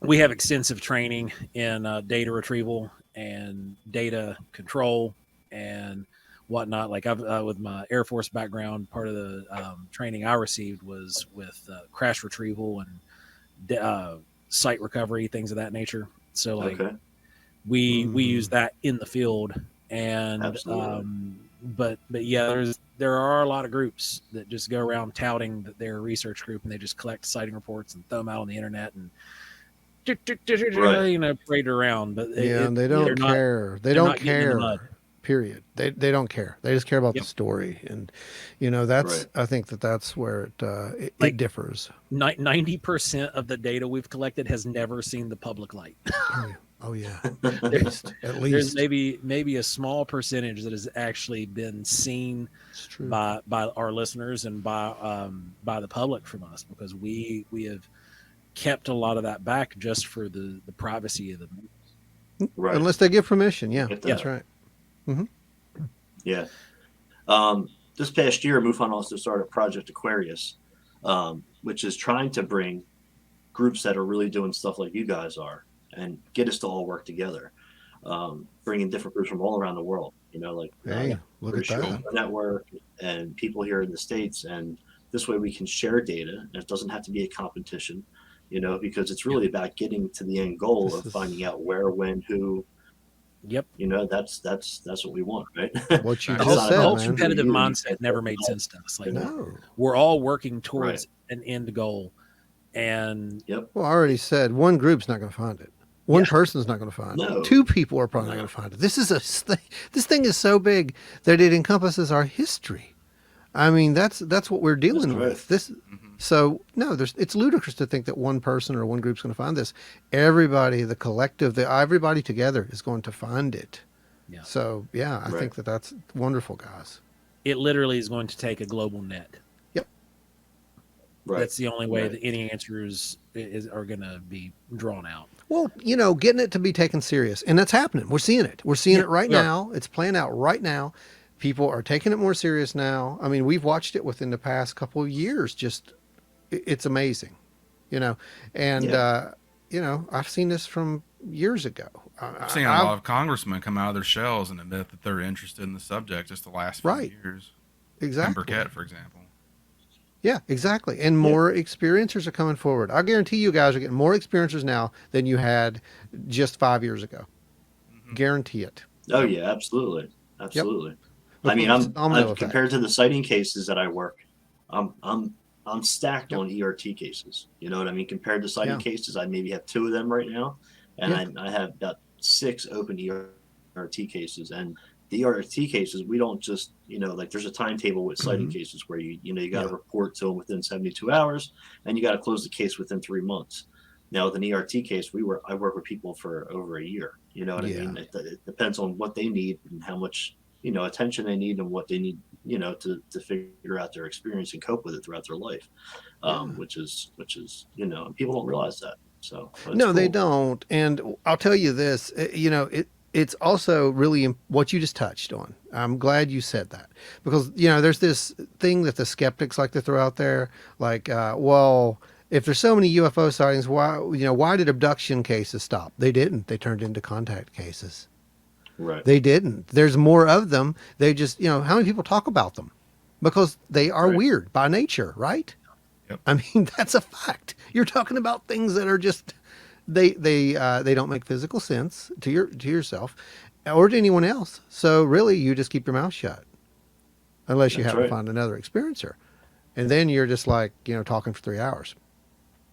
[SPEAKER 2] we have extensive training in data retrieval and data control and whatnot. Like I've with my Air Force background, part of the training I received was with crash retrieval and site recovery, things of that nature. So like
[SPEAKER 4] Okay.
[SPEAKER 2] we use
[SPEAKER 1] Mhm.
[SPEAKER 2] that in the field, and
[SPEAKER 4] Absolutely.
[SPEAKER 2] but yeah, there are a lot of groups that just go around touting that they're a research group, and they just collect sighting reports and throw them out on the internet and
[SPEAKER 4] Right.
[SPEAKER 2] you know, parade around, but
[SPEAKER 1] Yeah, and they
[SPEAKER 2] they're
[SPEAKER 1] don't
[SPEAKER 2] not
[SPEAKER 1] care. They
[SPEAKER 2] they're
[SPEAKER 1] don't
[SPEAKER 2] not getting in the mud.
[SPEAKER 1] care. Period. They don't care. They just care about the
[SPEAKER 2] Yep.
[SPEAKER 1] story, and you know that's.
[SPEAKER 4] Right.
[SPEAKER 1] I think that's where it
[SPEAKER 2] Like
[SPEAKER 1] differs.
[SPEAKER 2] 90% of the data we've collected has never seen the public light.
[SPEAKER 1] Oh yeah. Oh yeah. At
[SPEAKER 2] There-
[SPEAKER 1] least. At
[SPEAKER 2] There's
[SPEAKER 1] least.
[SPEAKER 2] maybe a small percentage that has actually been seen
[SPEAKER 1] It's true.
[SPEAKER 2] by our listeners and by the public from us, because we have kept a lot of that back just for the privacy of the
[SPEAKER 4] Right.
[SPEAKER 1] Unless they give permission. Yeah,
[SPEAKER 4] Get
[SPEAKER 1] that's
[SPEAKER 4] that.
[SPEAKER 1] right. Mm-hmm.
[SPEAKER 4] Yeah. This past year, MUFON also started Project Aquarius, which is trying to bring groups that are really doing stuff like you guys are and get us to all work together. Bringing different groups from all around the world, you know, like
[SPEAKER 1] Hey, look at
[SPEAKER 4] British UFO
[SPEAKER 1] that.
[SPEAKER 4] Network and people here in the States. And this way we can share data, and it doesn't have to be a competition, you know, because it's really about getting to the end goal
[SPEAKER 1] This
[SPEAKER 4] of
[SPEAKER 1] is
[SPEAKER 4] finding out where, when, who,
[SPEAKER 2] Yep.
[SPEAKER 4] you know. That's what we want, right?
[SPEAKER 1] what you
[SPEAKER 2] The
[SPEAKER 3] That's
[SPEAKER 2] whole,
[SPEAKER 1] just
[SPEAKER 2] the
[SPEAKER 1] said,
[SPEAKER 2] whole
[SPEAKER 1] man.
[SPEAKER 2] competitive
[SPEAKER 4] You
[SPEAKER 2] mindset
[SPEAKER 4] guys
[SPEAKER 2] never
[SPEAKER 4] are
[SPEAKER 2] made sense to us. Like
[SPEAKER 4] you know?
[SPEAKER 1] No.
[SPEAKER 2] we're all working towards
[SPEAKER 4] Right.
[SPEAKER 2] an end goal, and
[SPEAKER 4] Yep.
[SPEAKER 1] Well, I already said one group's not going to find it. One
[SPEAKER 2] Yeah.
[SPEAKER 1] person's not going to find
[SPEAKER 4] No.
[SPEAKER 1] it. Two people are probably not
[SPEAKER 4] No.
[SPEAKER 1] going to find it. This thing is so big that it encompasses our history. I mean, that's what we're dealing
[SPEAKER 4] That's right.
[SPEAKER 1] with. This.
[SPEAKER 3] Mhm.
[SPEAKER 1] So no, it's ludicrous to think that one person or one group's going to find this. Everybody, the collective, everybody together is going to find it.
[SPEAKER 2] Yeah.
[SPEAKER 1] So yeah, I
[SPEAKER 4] Right.
[SPEAKER 1] think that's wonderful, guys.
[SPEAKER 2] it literally is going to take a global net.
[SPEAKER 1] Yep.
[SPEAKER 4] Right.
[SPEAKER 2] That's the only way
[SPEAKER 4] Right.
[SPEAKER 2] that any answers are going to be drawn out.
[SPEAKER 1] Well, you know, getting it to be taken serious, and that's happening. We're seeing it. We're seeing
[SPEAKER 2] Yeah,
[SPEAKER 1] it right
[SPEAKER 2] we are.
[SPEAKER 1] now. It's playing out right now. People are taking it more serious now. I mean, we've watched it within the past couple of years. Just, it's amazing, you know. And
[SPEAKER 4] Yeah.
[SPEAKER 1] you know, I've seen this from years ago.
[SPEAKER 3] I've seen a lot of congressmen come out of their shells and admit that they're interested in the subject just the last few
[SPEAKER 1] Right.
[SPEAKER 3] years.
[SPEAKER 1] Exactly.
[SPEAKER 3] And Burkett, for example.
[SPEAKER 1] Yeah, exactly. And more experiencers are coming forward. I guarantee you guys are getting more experiencers now than you had just 5 years ago.
[SPEAKER 3] Mhm.
[SPEAKER 1] Guarantee it.
[SPEAKER 4] Oh yeah, absolutely, absolutely. I mean,
[SPEAKER 1] With domino effect.
[SPEAKER 4] compared to the sighting cases that I work, I'm stacked
[SPEAKER 1] Yep.
[SPEAKER 4] on ERT cases. You know what I mean? Compared to sighting
[SPEAKER 1] Yeah.
[SPEAKER 4] cases, I maybe have 2 of them right now, and
[SPEAKER 1] Yeah.
[SPEAKER 4] I have about 6 open ERT cases. And the ERT cases, we don't just, you know, like there's a timetable with sighting
[SPEAKER 1] Mhm.
[SPEAKER 4] cases where you know you got to
[SPEAKER 1] Yeah.
[SPEAKER 4] report to them within 72 hours, and you got to close the case within 3 months. Now with an ERT case, I work with people for over a year. You know what I
[SPEAKER 1] Yeah.
[SPEAKER 4] mean? It depends on what they need and how much, you know, attention they need and what they need, you know, to figure out their experience and cope with it throughout their life.
[SPEAKER 1] Yeah.
[SPEAKER 4] Which is, you know, and people don't realize that. So but it's
[SPEAKER 1] No, they
[SPEAKER 4] cool.
[SPEAKER 1] don't. And I'll tell you this, you know, it's also really what you just touched on. I'm glad you said that, because, you know, there's this thing that the skeptics like to throw out there, like, well, if there's so many UFO sightings, why did abduction cases stop? They didn't. They turned into contact cases.
[SPEAKER 4] Right.
[SPEAKER 1] They didn't. There's more of them. They just, how many people talk about them? Because they are
[SPEAKER 4] Right.
[SPEAKER 1] weird by nature, right?
[SPEAKER 3] Yep.
[SPEAKER 1] I mean, that's a fact. You're talking about things that are just they don't make physical sense to yourself or to anyone else. So really, you just keep your mouth shut unless you
[SPEAKER 4] That's
[SPEAKER 1] happen to
[SPEAKER 4] right.
[SPEAKER 1] find another experiencer, and then you're just like talking for 3 hours.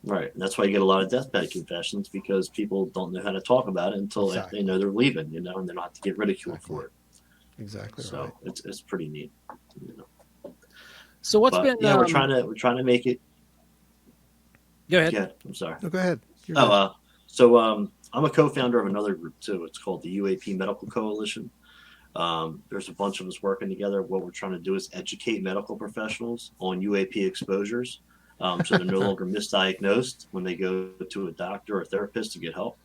[SPEAKER 4] Right. And that's why you get a lot of deathbed confessions, because people don't know how to talk about it until
[SPEAKER 1] Exactly.
[SPEAKER 4] they know they're leaving, and they don't have to get ridiculed
[SPEAKER 1] Exactly.
[SPEAKER 4] for it.
[SPEAKER 1] Exactly
[SPEAKER 4] So
[SPEAKER 1] right.
[SPEAKER 4] it's pretty neat.
[SPEAKER 2] So what's
[SPEAKER 4] But
[SPEAKER 2] been?
[SPEAKER 4] yeah, we're trying to make it.
[SPEAKER 2] Go ahead.
[SPEAKER 4] Yeah, I'm sorry.
[SPEAKER 1] No, go ahead. You're
[SPEAKER 4] Oh,
[SPEAKER 1] good.
[SPEAKER 4] so I'm a co-founder of another group too. It's called the UAP Medical Coalition. There's a bunch of us working together. What we're trying to do is educate medical professionals on UAP exposures, so they're no longer misdiagnosed when they go to a doctor or a therapist to get help.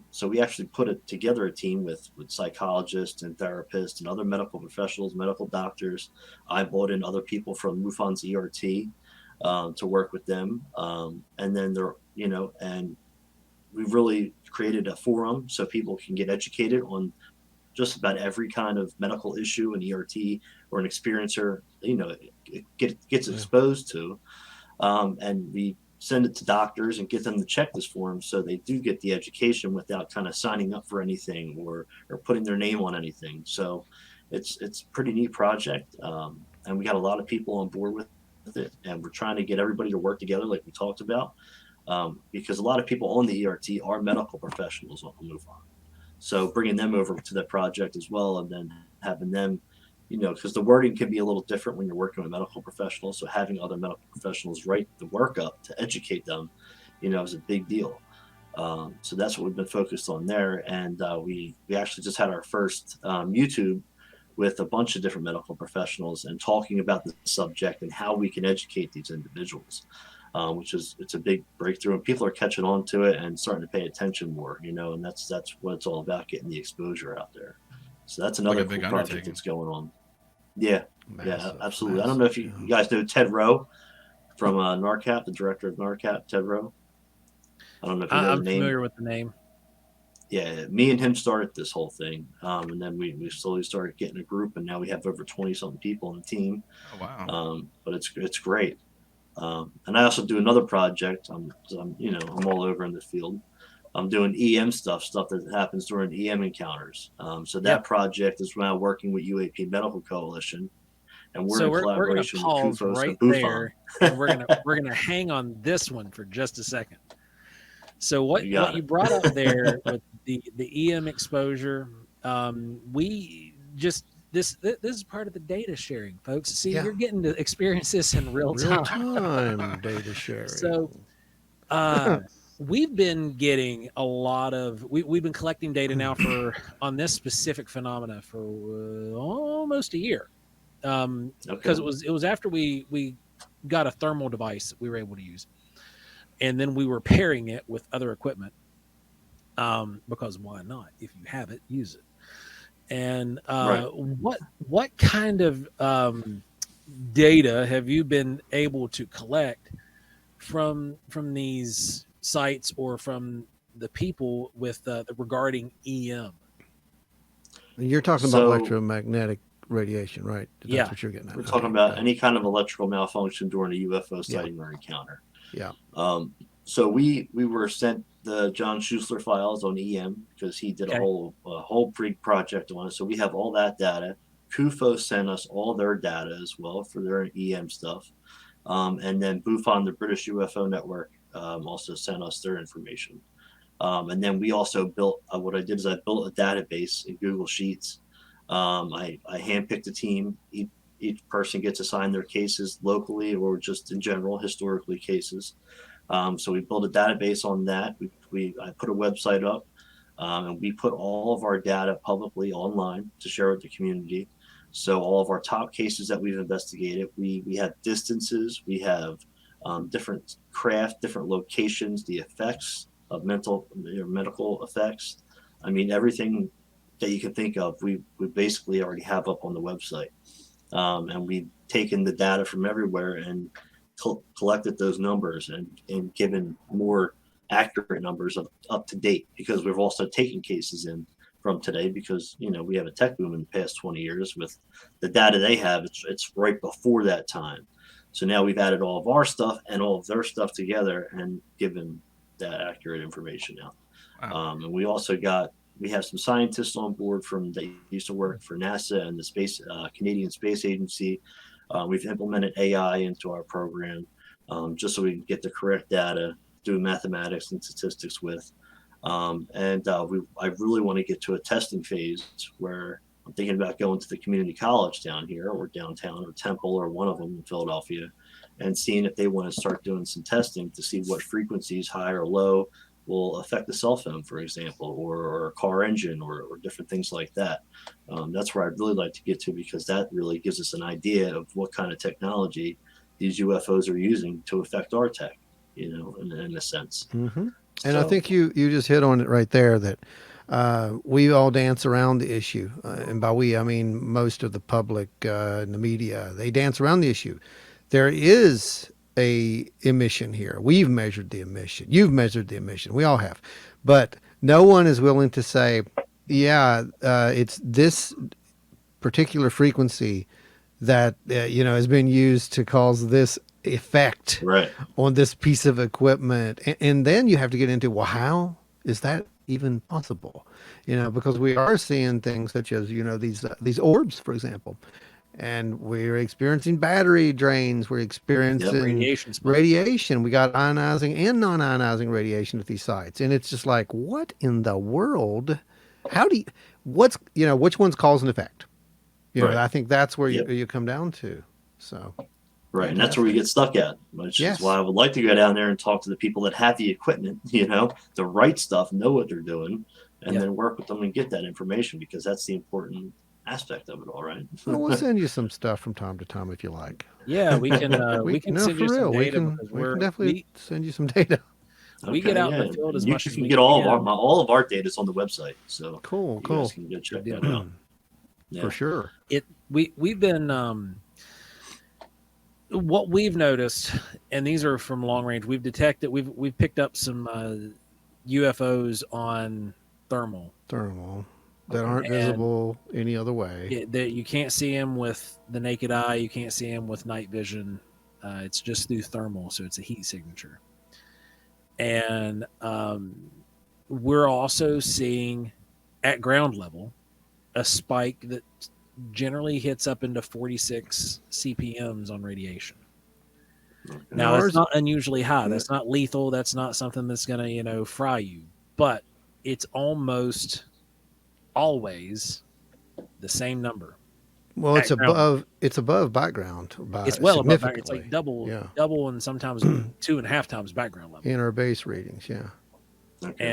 [SPEAKER 4] So we actually put together a team with psychologists and therapists and other medical professionals, medical doctors. I brought in other people from MUFON's ERT to work with them, and then and we've really created a forum so people can get educated on just about every kind of medical issue an ERT or an experiencer, gets
[SPEAKER 1] Yeah.
[SPEAKER 4] exposed to. And we send it to doctors and get them to check this form so they do get the education without kind of signing up for anything or putting their name on anything. So it's a pretty neat project. And we got a lot of people on board with it, and we're trying to get everybody to work together like we talked about, because a lot of people on the ERT are medical professionals on MUFON. So bringing them over to the project as well, and then having them, because the wording can be a little different when you're working with medical professionals. So having other medical professionals write the work up to educate them, is a big deal. So that's what we've been focused on there. And we actually just had our first YouTube with a bunch of different medical professionals and talking about the subject and how we can educate these individuals. It's a big breakthrough, and people are catching on to it and starting to pay attention more, and that's what it's all about, getting the exposure out there. So that's
[SPEAKER 3] Like
[SPEAKER 4] another
[SPEAKER 3] a big
[SPEAKER 4] cool project
[SPEAKER 3] undertaking.
[SPEAKER 4] that's going on. Yeah,
[SPEAKER 1] Massive,
[SPEAKER 4] absolutely. I don't know if you guys know Ted Rowe from NARCAP, the director of NARCAP, Ted Rowe. I don't know if you know the
[SPEAKER 2] I'm
[SPEAKER 4] name.
[SPEAKER 2] familiar with the name.
[SPEAKER 4] Yeah, me and him started this whole thing, and then we slowly started getting a group, and now we have over 20-something people on the team.
[SPEAKER 3] Oh wow.
[SPEAKER 4] But it's great. And I also do another project. I'm all over in the field. I'm doing EM stuff that happens during EM encounters. So that project is now working with UAP Medical Coalition, and we're
[SPEAKER 2] So
[SPEAKER 4] in
[SPEAKER 2] we're gonna
[SPEAKER 4] collaboration with
[SPEAKER 2] pause
[SPEAKER 4] CUFOS
[SPEAKER 2] right
[SPEAKER 4] and BUFON.
[SPEAKER 2] there, and we're gonna hang on this one for just a second. So what you brought up there with the EM exposure, we just this is part of the data sharing, folks. See, you're getting to experience this in real
[SPEAKER 1] time data sharing.
[SPEAKER 2] So we've been getting a lot of we've been collecting data now on this specific phenomena for almost a year. Because it was after we got a thermal device that we were able to use, and then we were pairing it with other equipment, because why not? If you have it, use it. And what kind of data have you been able to collect from these sites or from the people with regarding EM?
[SPEAKER 1] You're talking about electromagnetic radiation, right? That's what you're getting at.
[SPEAKER 4] We're talking about any kind of electrical malfunction during a UFO sighting or encounter.
[SPEAKER 1] Yeah.
[SPEAKER 4] So we were sent the John Schuessler files on EM because he did a whole project on it. So we have all that data. CUFO sent us all their data as well for their EM stuff. And then BUFON, the British UFO Network, also sent us their information. And then we also built, what I did is I built a database in Google Sheets. I handpicked a team. Each person gets assigned their cases locally or just in general, historically cases. So we built a database on that. I put a website up, and we put all of our data publicly online to share with the community. So all of our top cases that we've investigated, we have distances, we have different craft, different locations, the effects of medical effects. I mean, everything that you can think of, we basically already have up on the website. And we've taken the data from everywhere and collected those numbers and given more accurate numbers of up to date, because we've also taken cases in from today because, we have a tech boom in the past 20 years with the data they have. It's right before that time. So now we've added all of our stuff and all of their stuff together and given that accurate information out.
[SPEAKER 3] Wow.
[SPEAKER 4] And we have some scientists on board that used to work for NASA and the Canadian Space Agency. We've implemented AI into our program just so we can get the correct data, do mathematics and statistics with. I really want to get to a testing phase where I'm thinking about going to the community college down here or downtown or Temple or one of them in Philadelphia and seeing if they want to start doing some testing to see what frequencies, high or low, will affect the cell phone, for example, or a car engine or different things like that. That's where I'd really like to get to because that really gives us an idea of what kind of technology these UFOs are using to affect our tech, in a sense.
[SPEAKER 1] Mm-hmm. And I think you just hit on it right there that we all dance around the issue. And by we, I mean most of the public and the media. They dance around the issue. There is a emission here. We've measured the emission. You've measured the emission. We all have. But no one is willing to say, it's this particular frequency that, has been used to cause this effect on this piece of equipment. And then you have to get into, well, how is that even possible? Because we are seeing things such as, these orbs, for example. And we're experiencing battery drains. We're experiencing radiation. We got ionizing and non-ionizing radiation at these sites. And it's just like, what in the world? Which one's cause and effect? I think that's where you come down to. So.
[SPEAKER 4] Right. And that's where we get stuck at, which is why I would like to go down there and talk to the people that have the equipment, the right stuff, know what they're doing, and then work with them and get that information because that's the important aspect of it all, right?
[SPEAKER 1] Well, we'll send you some stuff from time to time if you like.
[SPEAKER 2] Yeah, we can we can send you some data.
[SPEAKER 1] We can definitely send you some data.
[SPEAKER 2] We get out in the field as much as we can.
[SPEAKER 4] You can get all of our data is on the website. So
[SPEAKER 1] cool.
[SPEAKER 4] You guys can go check that out.
[SPEAKER 1] For sure.
[SPEAKER 2] We've been what we've noticed, and these are from long range. We've detected we've picked up some UFOs on thermal
[SPEAKER 1] that aren't visible any other way.
[SPEAKER 2] That you can't see them with the naked eye. You can't see them with night vision. It's just through thermal, so it's a heat signature. And we're also seeing at ground level a spike that generally hits up into 46 CPMs on radiation. Now, that's not unusually high. That's not lethal. That's not something that's going to, fry you. But it's almost always the same number.
[SPEAKER 1] Well, it's above background.
[SPEAKER 2] It's well above background. It's like double and sometimes 2.5 times background level.
[SPEAKER 1] In our base readings, yeah.
[SPEAKER 2] Okay.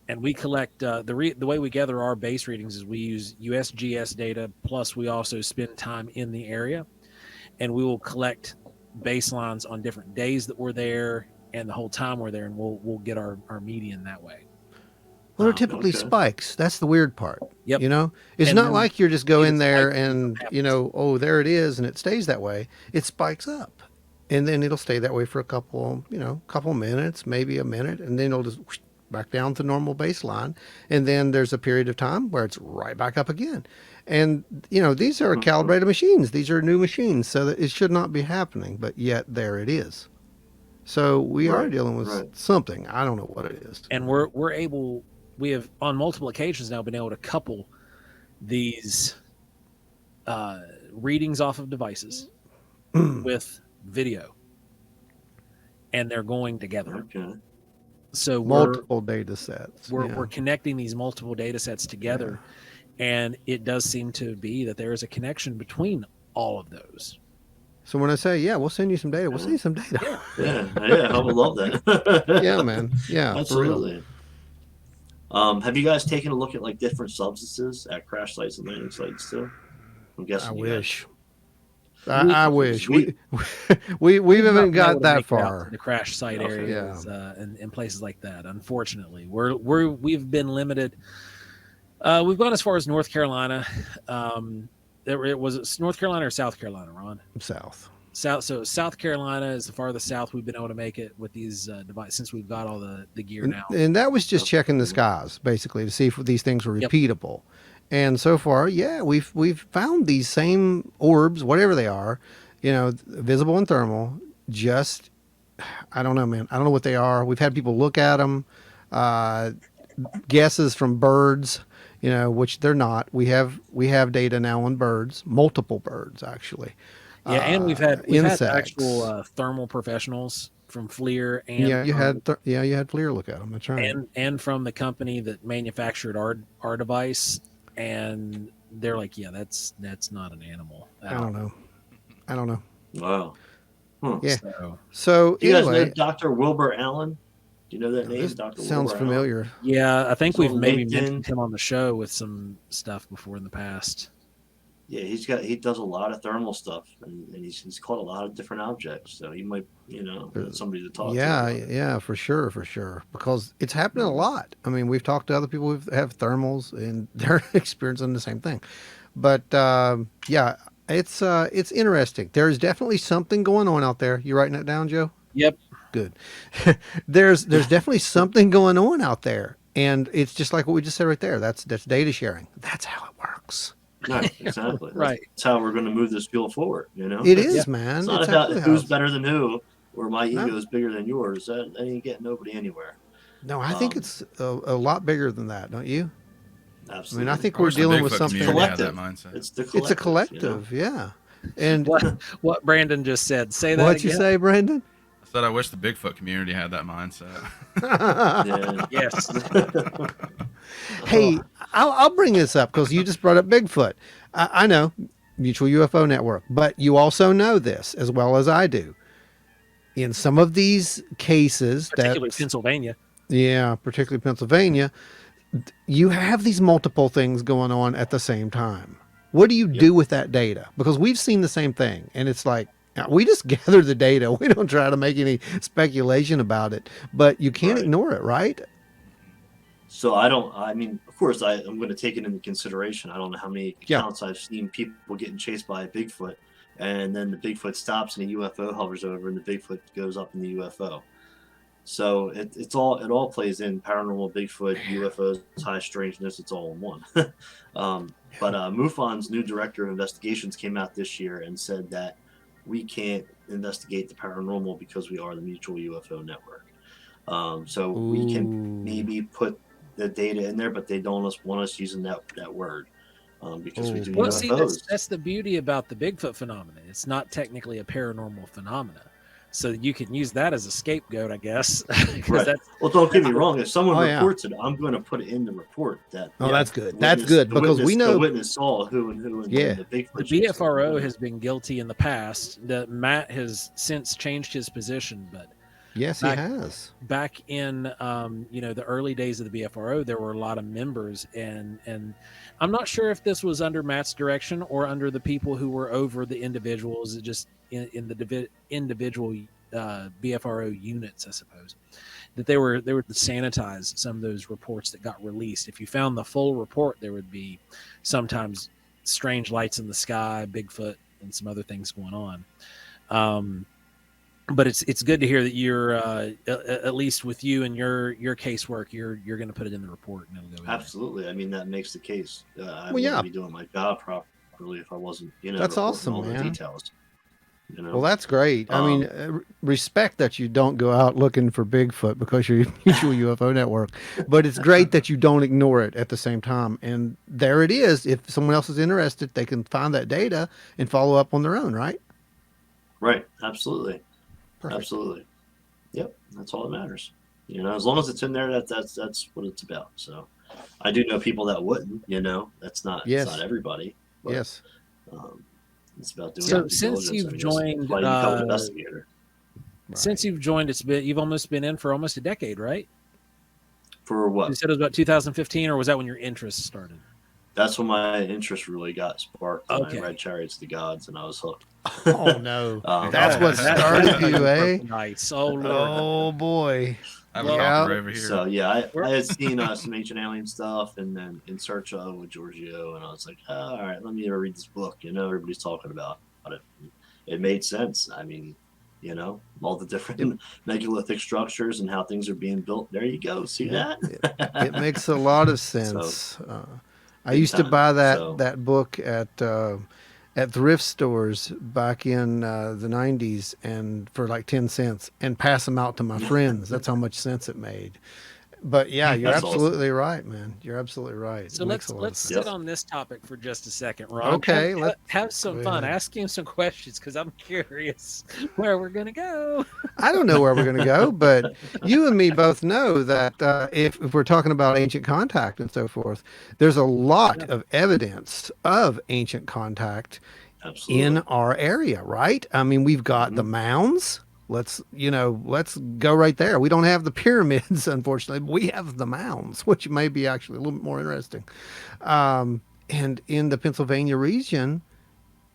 [SPEAKER 2] And we collect the way we gather our base readings is we use USGS data, plus we also spend time in the area, and we will collect baselines on different days that we're there and the whole time we're there, and we'll get our median that way.
[SPEAKER 1] Well, they're typically spikes. That's the weird part.
[SPEAKER 2] Yep.
[SPEAKER 1] It's not like you just go in there and, there it is, and it stays that way. It spikes up, and then it'll stay that way for a couple minutes, maybe a minute, and then it'll just back down to normal baseline. And then there's a period of time where it's right back up again. And, these are calibrated machines. These are new machines, so that it should not be happening, but yet there it is. So we are dealing with something. I don't know what it is.
[SPEAKER 2] And we have on multiple occasions now been able to couple these readings off of devices with video, and they're going together. Okay. So
[SPEAKER 1] multiple data sets.
[SPEAKER 2] We're connecting these multiple data sets together, and it does seem to be that there is a connection between all of those.
[SPEAKER 1] So when I say, we'll send you some data, we'll send you some data.
[SPEAKER 4] Yeah, I would love that.
[SPEAKER 1] Yeah, man. Yeah,
[SPEAKER 4] absolutely. Have you guys taken a look at different substances at crash sites and landing sites too? I'm guessing.
[SPEAKER 1] I wish. I wish we haven't got that far.
[SPEAKER 2] The crash site areas and places like that. Unfortunately, we've been limited. We've gone as far as North Carolina. Was it North Carolina or South Carolina, Ron?
[SPEAKER 1] South.
[SPEAKER 2] South Carolina is the farthest south we've been able to make it with these devices since we've got all the gear now.
[SPEAKER 1] And that was just checking the skies, basically, to see if these things were
[SPEAKER 2] Yep.
[SPEAKER 1] repeatable. And so far, yeah, we've found these same orbs, whatever they are, visible and thermal. Just, I don't know, man. I don't know what they are. We've had people look at them, guesses from birds, which they're not. We have data now on birds, multiple birds actually.
[SPEAKER 2] Yeah, and we've had
[SPEAKER 1] insects.
[SPEAKER 2] actual thermal professionals from FLIR and
[SPEAKER 1] you had FLIR look at them. That's right.
[SPEAKER 2] and from the company that manufactured our device, and they're like, yeah, that's not an animal.
[SPEAKER 1] I don't know.
[SPEAKER 4] Wow.
[SPEAKER 1] Yeah.
[SPEAKER 2] So,
[SPEAKER 1] So
[SPEAKER 4] Do you guys
[SPEAKER 1] anyway,
[SPEAKER 4] know Dr. Wilbur Allen? Do you know that name,
[SPEAKER 1] this
[SPEAKER 4] Dr.
[SPEAKER 1] sounds
[SPEAKER 4] Wilbur
[SPEAKER 1] familiar.
[SPEAKER 2] yeah, I think
[SPEAKER 4] He's
[SPEAKER 2] we've
[SPEAKER 4] on
[SPEAKER 2] maybe
[SPEAKER 4] LinkedIn.
[SPEAKER 2] mentioned him on the show with some stuff before in the past.
[SPEAKER 4] Yeah, he does a lot of thermal stuff, and he's caught a lot of different objects. So he might, that's somebody to talk to.
[SPEAKER 1] Yeah, for sure. Because it's happening a lot. I mean, we've talked to other people who have thermals, and they're experiencing the same thing. But yeah, it's interesting. There's definitely something going on out there. You writing that down, Joe?
[SPEAKER 2] Yep.
[SPEAKER 1] Good. there's definitely something going on out there, and it's just like what we just said right there. That's data sharing. That's how it works.
[SPEAKER 4] Right, exactly.
[SPEAKER 2] Right.
[SPEAKER 4] That's how we're going to move this field forward.
[SPEAKER 1] It is,
[SPEAKER 2] Yeah.
[SPEAKER 1] man.
[SPEAKER 4] It's not
[SPEAKER 1] It's
[SPEAKER 4] about
[SPEAKER 1] absolutely
[SPEAKER 4] who's
[SPEAKER 1] how-
[SPEAKER 4] better than who, or my ego
[SPEAKER 1] No.
[SPEAKER 4] is bigger than yours. That ain't getting nobody anywhere.
[SPEAKER 1] No, I think it's a lot bigger than that, don't you?
[SPEAKER 4] Absolutely.
[SPEAKER 1] I think
[SPEAKER 3] I
[SPEAKER 1] we're
[SPEAKER 3] wish the
[SPEAKER 1] dealing with
[SPEAKER 3] Bigfoot
[SPEAKER 1] something.
[SPEAKER 3] community had
[SPEAKER 4] Collective.
[SPEAKER 3] that mindset.
[SPEAKER 4] It's the
[SPEAKER 1] It's a
[SPEAKER 4] collective.
[SPEAKER 1] collective, yeah. And
[SPEAKER 2] What Brandon just said. Say that
[SPEAKER 1] what'd you
[SPEAKER 2] again.
[SPEAKER 1] say, Brandon?
[SPEAKER 3] I said I wish the Bigfoot community had that mindset.
[SPEAKER 4] Yeah.
[SPEAKER 2] Yes.
[SPEAKER 1] Hey, I'll bring this up because you just brought up Bigfoot. I know, Mutual UFO Network, but you also know this as well as I do. In some of these cases,
[SPEAKER 2] Particularly Pennsylvania.
[SPEAKER 1] yeah, particularly Pennsylvania, you have these multiple things going on at the same time. What do you do with that data? Because we've seen the same thing, and it's like we just gather the data. We don't try to make any speculation about it, but you can't
[SPEAKER 4] Right.
[SPEAKER 1] ignore it, right?
[SPEAKER 4] So I mean, of course, I'm going to take it into consideration. I don't know how many accounts I've seen people getting chased by a Bigfoot, and then the Bigfoot stops and a UFO hovers over, and the Bigfoot goes up in the UFO. So it all plays in: paranormal, Bigfoot, UFOs, high strangeness. It's all in one. But MUFON's new director of investigations came out this year and said that we can't investigate the paranormal because we are the Mutual UFO Network. So we can maybe put the data in there, but they don't want us using that word because we do
[SPEAKER 2] Well,
[SPEAKER 4] UFOs.
[SPEAKER 2] see, that's the beauty about the Bigfoot phenomenon. It's not technically a paranormal phenomena, so you can use that as a scapegoat, I guess.
[SPEAKER 4] Right. Well, don't get me wrong. If someone
[SPEAKER 1] Oh, yeah.
[SPEAKER 4] reports it, I'm going to put it in the report. That
[SPEAKER 1] That's good.
[SPEAKER 4] the
[SPEAKER 1] That's
[SPEAKER 4] witness-
[SPEAKER 1] good
[SPEAKER 4] the
[SPEAKER 1] because
[SPEAKER 4] witness-
[SPEAKER 1] we know
[SPEAKER 4] the witness saw who and who and
[SPEAKER 1] Yeah.
[SPEAKER 4] the Bigfoot.
[SPEAKER 2] The
[SPEAKER 4] chased them.
[SPEAKER 2] BFRO has been guilty in the past. That Matt has since changed his position, but
[SPEAKER 1] Yes, he has.
[SPEAKER 2] back in the early days of the BFRO, there were a lot of members, and I'm not sure if this was under Matt's direction or under the people who were over the individuals, just in the individual BFRO units, I suppose, that they were to sanitize some of those reports that got released. If you found the full report, there would be sometimes strange lights in the sky, Bigfoot, and some other things going on. But it's good to hear that you're at least with you and your casework, you're going to put it in the report and it'll go in there.
[SPEAKER 4] Absolutely. I mean, that makes the case. I
[SPEAKER 1] Well, yeah.
[SPEAKER 4] wouldn't be doing my job properly if I wasn't,
[SPEAKER 1] That's
[SPEAKER 4] reporting
[SPEAKER 1] awesome,
[SPEAKER 4] all
[SPEAKER 1] man.
[SPEAKER 4] the details.
[SPEAKER 1] Well, that's great. I mean, respect that you don't go out looking for Bigfoot because you're Mutual UFO Network, but it's great that you don't ignore it at the same time. And there it is. If someone else is interested, they can find that data and follow up on their own, right?
[SPEAKER 4] Right. Absolutely.
[SPEAKER 1] Perfect.
[SPEAKER 4] Absolutely. Yep. That's all that matters. As long as it's in there, that's what it's about. So I do know people that wouldn't, that's not,
[SPEAKER 1] Yes.
[SPEAKER 4] it's not everybody. But,
[SPEAKER 1] Yes.
[SPEAKER 4] it's about doing
[SPEAKER 2] So
[SPEAKER 4] due
[SPEAKER 2] since
[SPEAKER 4] diligence,
[SPEAKER 2] you've
[SPEAKER 4] I guess.
[SPEAKER 2] joined,
[SPEAKER 4] That's why you become an investigator.
[SPEAKER 2] Since you've joined, you've almost been in for almost a decade, right?
[SPEAKER 4] For what?
[SPEAKER 2] You said it was about 2015, or was that when your interest started?
[SPEAKER 4] That's when my interest really got sparked. When
[SPEAKER 2] Okay.
[SPEAKER 4] I read Chariots of the Gods, and I was hooked.
[SPEAKER 1] Oh, no.
[SPEAKER 4] Um,
[SPEAKER 1] That's what started you, eh?
[SPEAKER 2] Nice. Oh, Lord.
[SPEAKER 1] Oh, boy.
[SPEAKER 3] I have a
[SPEAKER 2] Well,
[SPEAKER 3] copper over here.
[SPEAKER 4] So yeah, I had seen some ancient alien stuff, and then In Search of with Giorgio, and I was like, all right, let me read this book. Everybody's talking about it. it made sense. I mean, all the different megalithic structures and how things are being built. There you go. See that?
[SPEAKER 1] It makes a lot of
[SPEAKER 4] So,
[SPEAKER 1] sense. I used to buy
[SPEAKER 4] So,
[SPEAKER 1] that book at thrift stores back in the 90s and for like 10 cents and pass them out to my friends. That's how much sense it made. But yeah, you're
[SPEAKER 4] That's
[SPEAKER 1] absolutely right, man. You're absolutely right.
[SPEAKER 2] So
[SPEAKER 1] It makes a lot of
[SPEAKER 2] let's
[SPEAKER 1] sense.
[SPEAKER 2] sit on this topic for just a second, Ron.
[SPEAKER 1] Okay,
[SPEAKER 2] Have some
[SPEAKER 1] go
[SPEAKER 2] fun.
[SPEAKER 1] ahead.
[SPEAKER 2] Ask him some questions because I'm curious where we're gonna go.
[SPEAKER 1] I don't know where we're going to go, but you and me both know that if we're talking about ancient contact and so forth, there's a lot of evidence of ancient contact
[SPEAKER 4] absolutely.
[SPEAKER 1] in our area, right? I mean, we've got the mounds. Let's go right there. We don't have the pyramids, unfortunately, but we have the mounds, which may be actually a little bit more interesting. And in the Pennsylvania region,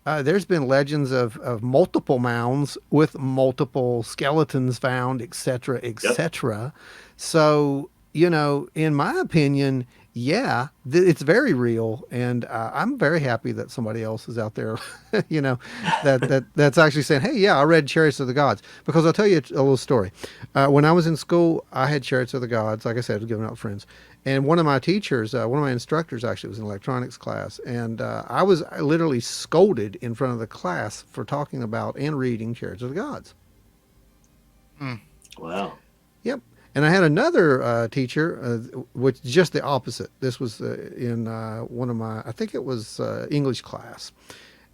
[SPEAKER 1] there's been legends of multiple mounds with multiple skeletons found, et cetera, et cetera. So, in my opinion, yeah, it's very real, and I'm very happy that somebody else is out there, that's actually saying, "Hey, yeah, I read Chariots of the Gods." Because I'll tell you a little story. When I was in school, I had Chariots of the Gods, like I said, giving out friends, and one of my teachers, one of my instructors, actually was in electronics class, and I was literally scolded in front of the class for talking about and reading Chariots of the Gods.
[SPEAKER 4] Wow.
[SPEAKER 1] Yep. And I had another teacher, which is just the opposite. This was in one of my, I think it was English class.